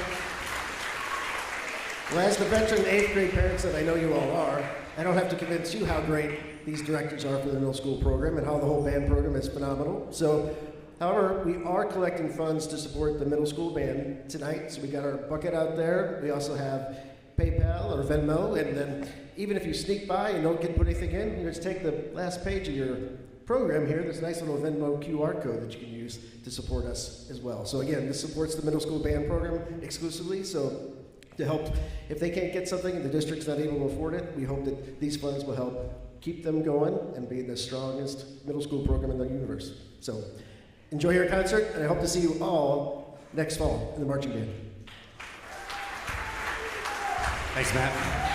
Well, as the veteran 8th grade parents that I know you all are, I don't have to convince you how great these directors are for the middle school program and how the whole band program is phenomenal. So, however, we are collecting funds to support the middle school band tonight. So we got our bucket out there. We also have PayPal or Venmo, and then even if you sneak by and don't get to put anything in, you just take the last page of your program here. There's a nice little Venmo QR code that you can use to support us as well. So again, this supports the middle school band program exclusively. So to help, if they can't get something and the district's not able to afford it, we hope that these funds will help keep them going and be the strongest middle school program in the universe. So enjoy your concert, and I hope to see you all next fall in the marching band. Thanks, Matt.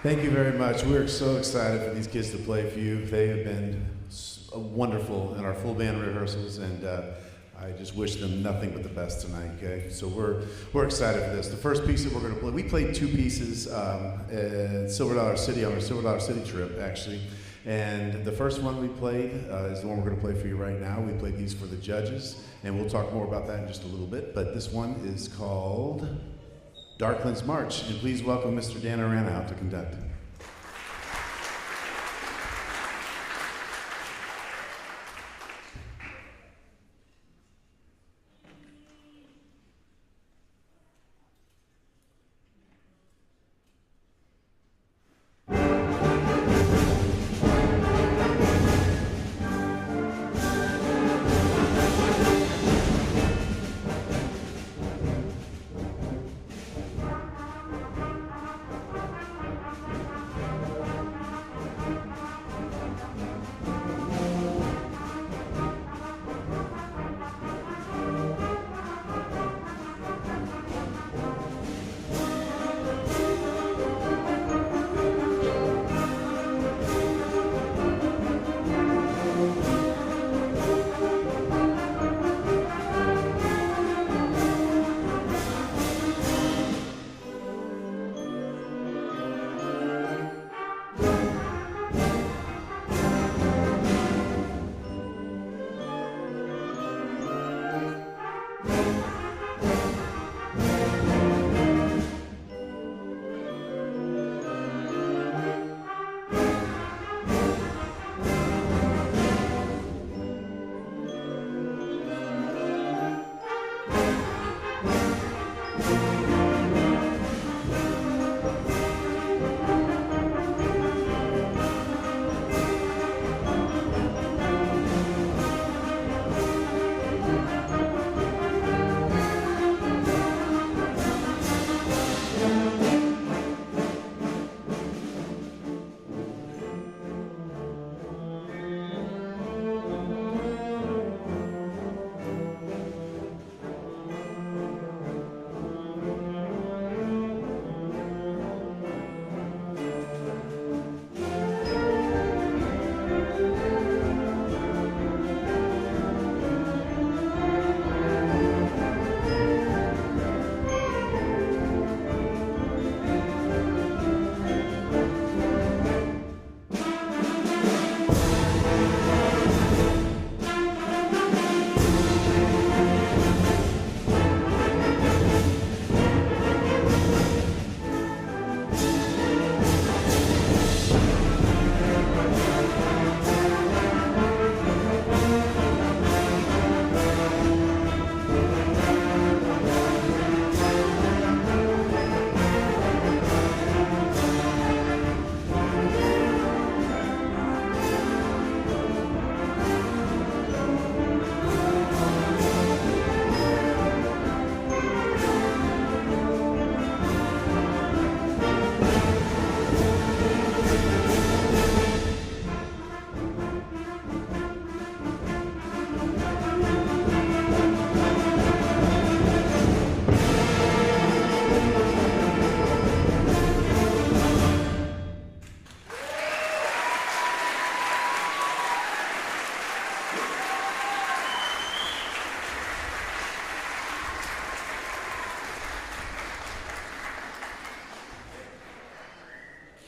Thank you very much. We're so excited for these kids to play for you. They have been wonderful in our full band rehearsals, and I just wish them nothing but the best tonight, okay? So we're excited for this. The first piece that we're going to play, we played two pieces at Silver Dollar City on our Silver Dollar City trip, actually. And the first one we played is the one we're going to play for you right now. We played these for the judges, and we'll talk more about that in just a little bit. But this one is called Darkland's March, and please welcome Mr. Dan Arana out to conduct.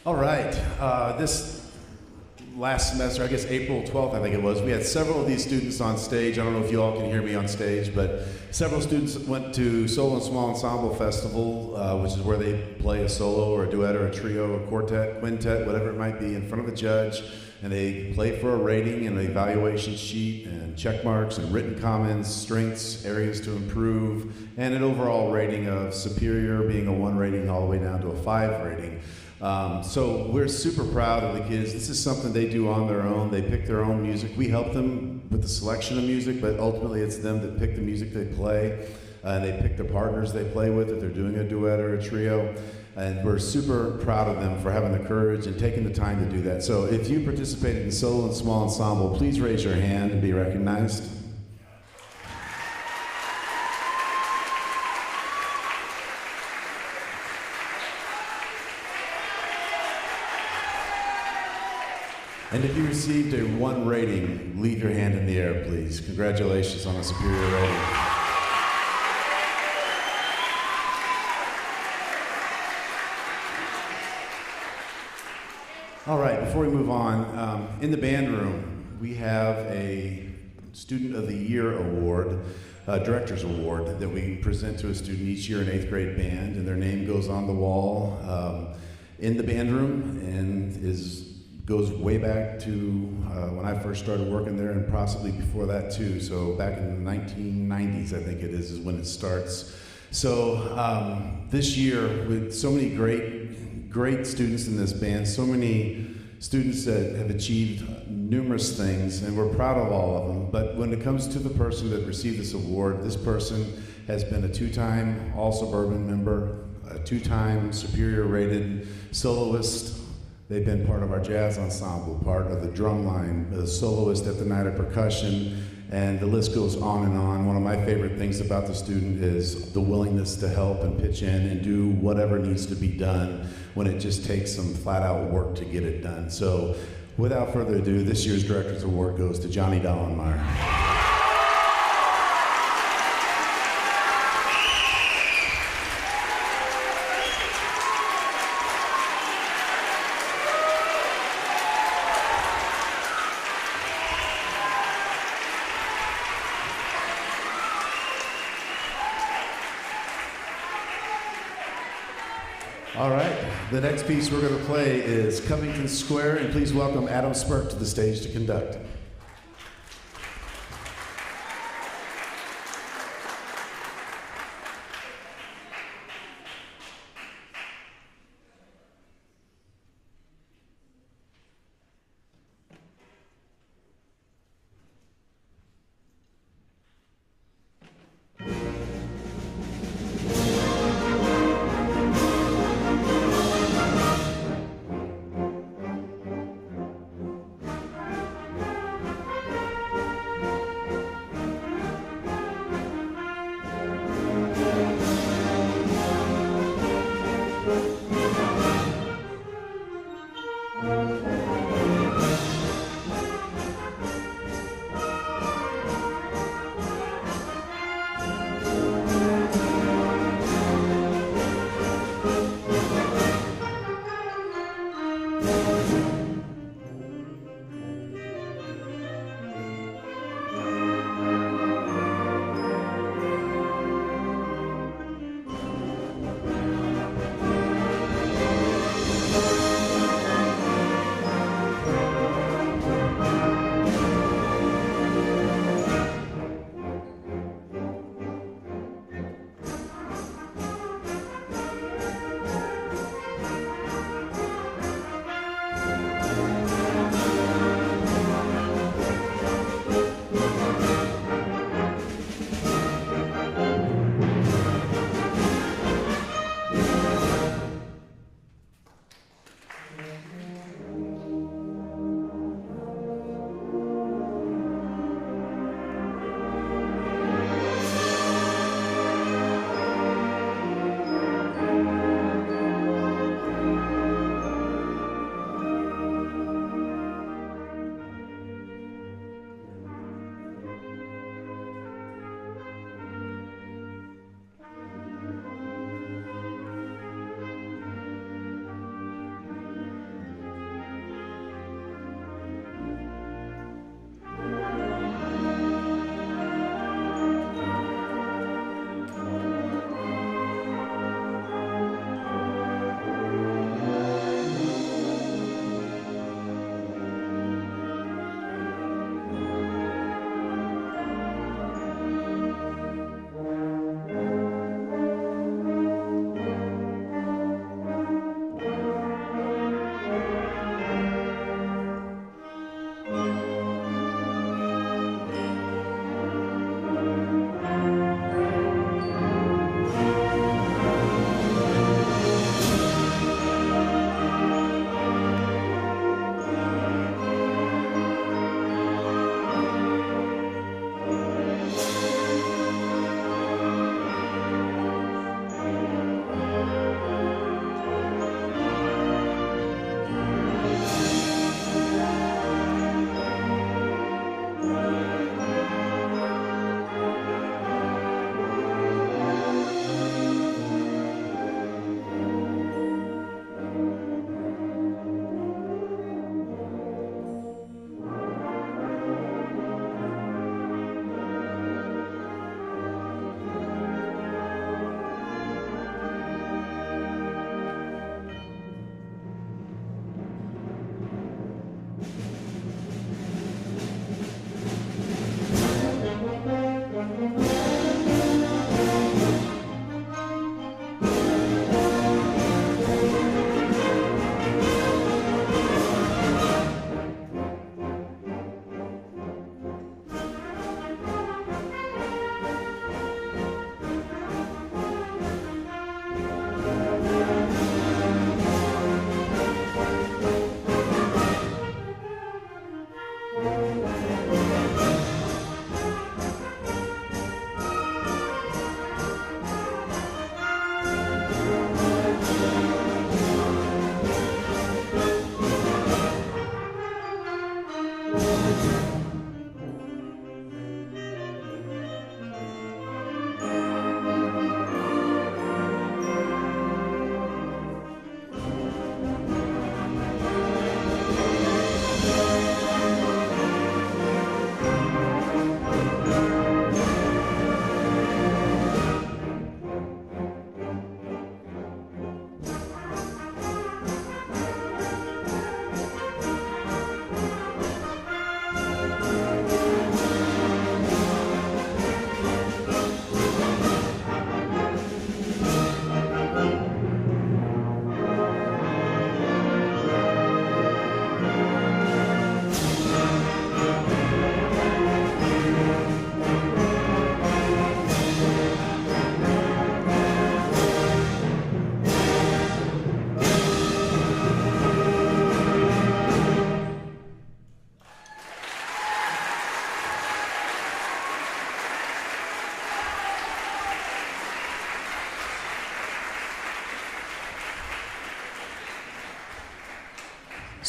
All right. This last semester, I guess April 12th, I think it was, we had several of these students on stage. I don't know if you all can hear me on stage, but several students went to Solo and Small Ensemble Festival, which is where they play a solo or a duet or a trio or quartet, quintet, whatever it might be, in front of a judge. And they play for a rating and an evaluation sheet and check marks and written comments, strengths, areas to improve, and an overall rating of superior, being a 1 rating all the way down to a 5 rating. So we're super proud of the kids. This is something they do on their own. They pick their own music. We help them with the selection of music, but ultimately it's them that pick the music they play. They pick the partners they play with if they're doing a duet or a trio. And we're super proud of them for having the courage and taking the time to do that. So if you participated in Solo and Small Ensemble, please raise your hand and be recognized. And if you received a 1 rating, leave your hand in the air, please. Congratulations on a superior rating. All right, before we move on, in the band room, we have a Student of the Year award, Director's Award, that we present to a student each year in 8th grade band, and their name goes on the wall in the band room and goes way back to when I first started working there, and possibly before that too. So back in the 1990s, I think it is when it starts. So this year, with so many great students in this band, so many students that have achieved numerous things, and we're proud of all of them. But when it comes to the person that received this award, this person has been a 2-time All-Suburban member, a 2-time superior rated soloist. They've been part of our jazz ensemble, part of the drum line, the soloist at the Night of Percussion, and the list goes on and on. One of my favorite things about the student is the willingness to help and pitch in and do whatever needs to be done when it just takes some flat-out work to get it done. So without further ado, this year's Director's Award goes to Johnny Dollenmeyer. All right, the next piece we're going to play is Covington Square, and please welcome Adam Spurk to the stage to conduct.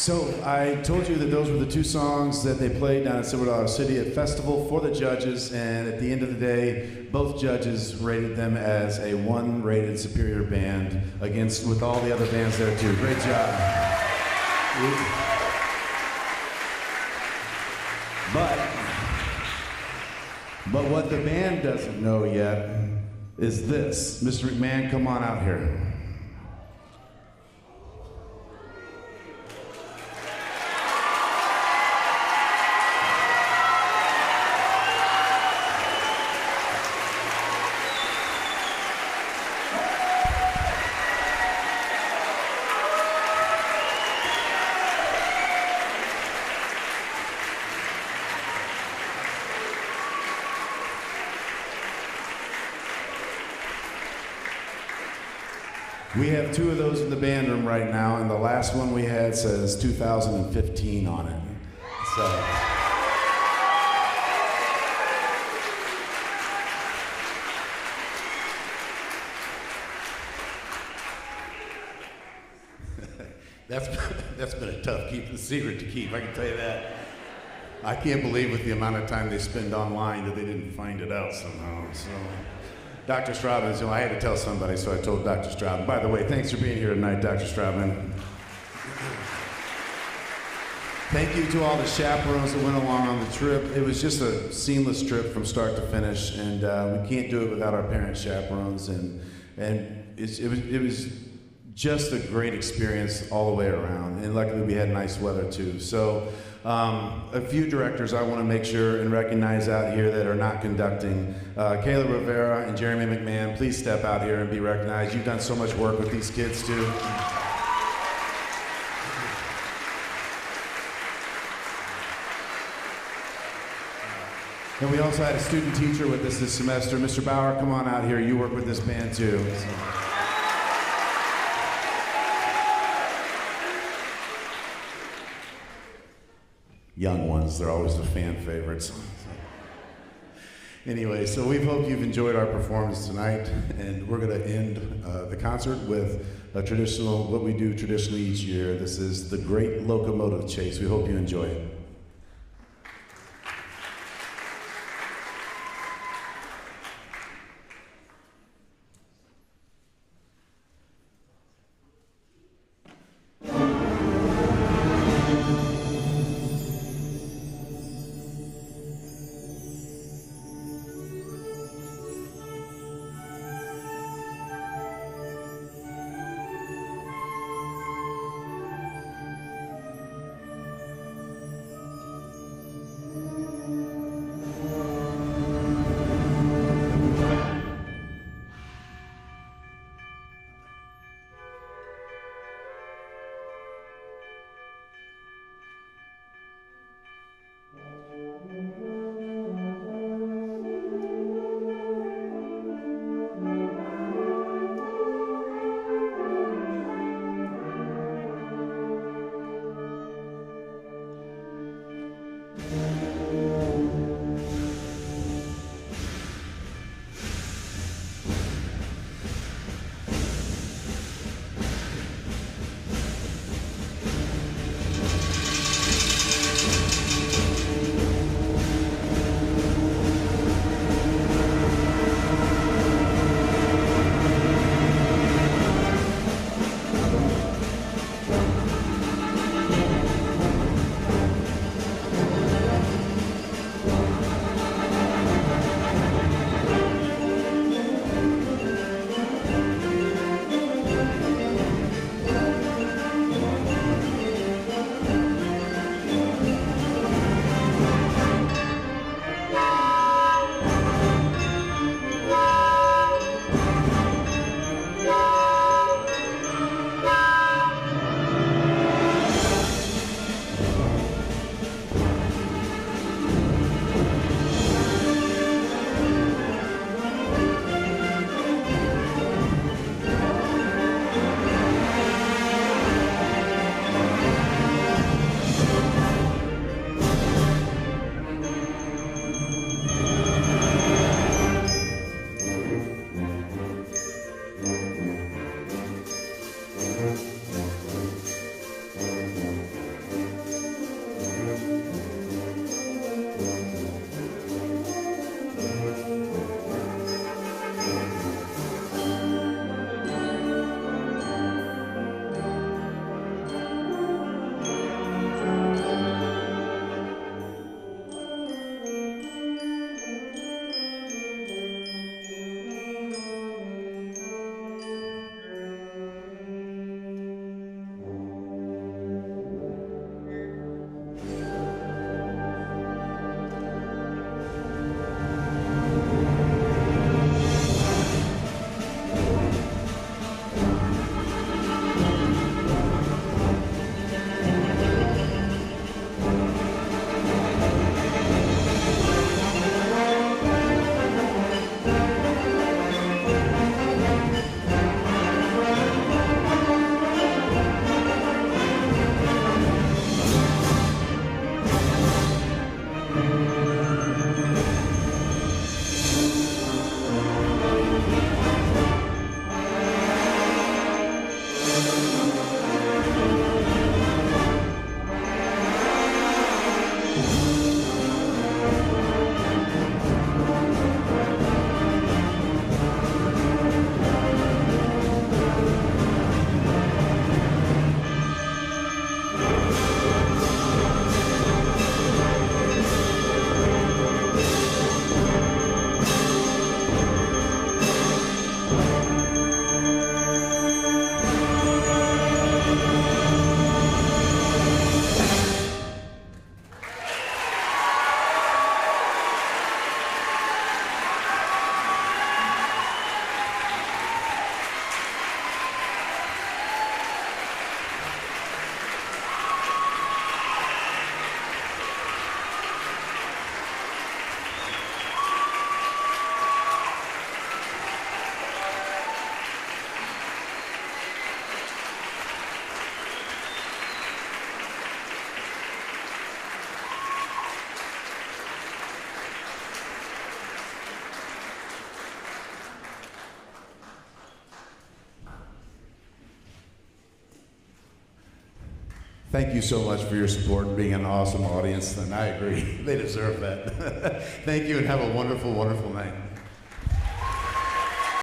So I told you that those were the two songs that they played down at Silver Dollar City at Festival for the judges, and at the end of the day, both judges rated them as a 1-rated superior band with all the other bands there too. Great job. But what the band doesn't know yet is this. Mr. McMahon, come on out here. We have 2 of those in the band room right now, and the last one we had says 2015 on it. So. That's been a tough secret to keep, I can tell you that. I can't believe with the amount of time they spend online that they didn't find it out somehow. So. Dr. Straubman, I had to tell somebody, so I told Dr. Straubman. By the way, thanks for being here tonight, Dr. Straubman. Thank you to all the chaperones that went along on the trip. It was just a seamless trip from start to finish, and we can't do it without our parent chaperones. And it was just a great experience all the way around. And luckily, we had nice weather too. So. A few directors I want to make sure and recognize out here that are not conducting. Kayla Rivera and Jeremy McMahon, please step out here and be recognized. You've done so much work with these kids too. And we also had a student teacher with us this semester. Mr. Bauer, come on out here. You work with this band too. So. Young ones, they're always the fan favorites. Anyway, so we hope you've enjoyed our performance tonight, and we're going to end the concert with what we do traditionally each year. This is the Great Locomotive Chase. We hope you enjoy it. Thank you so much for your support and being an awesome audience, and I agree, they deserve that. Thank you and have a wonderful, wonderful night.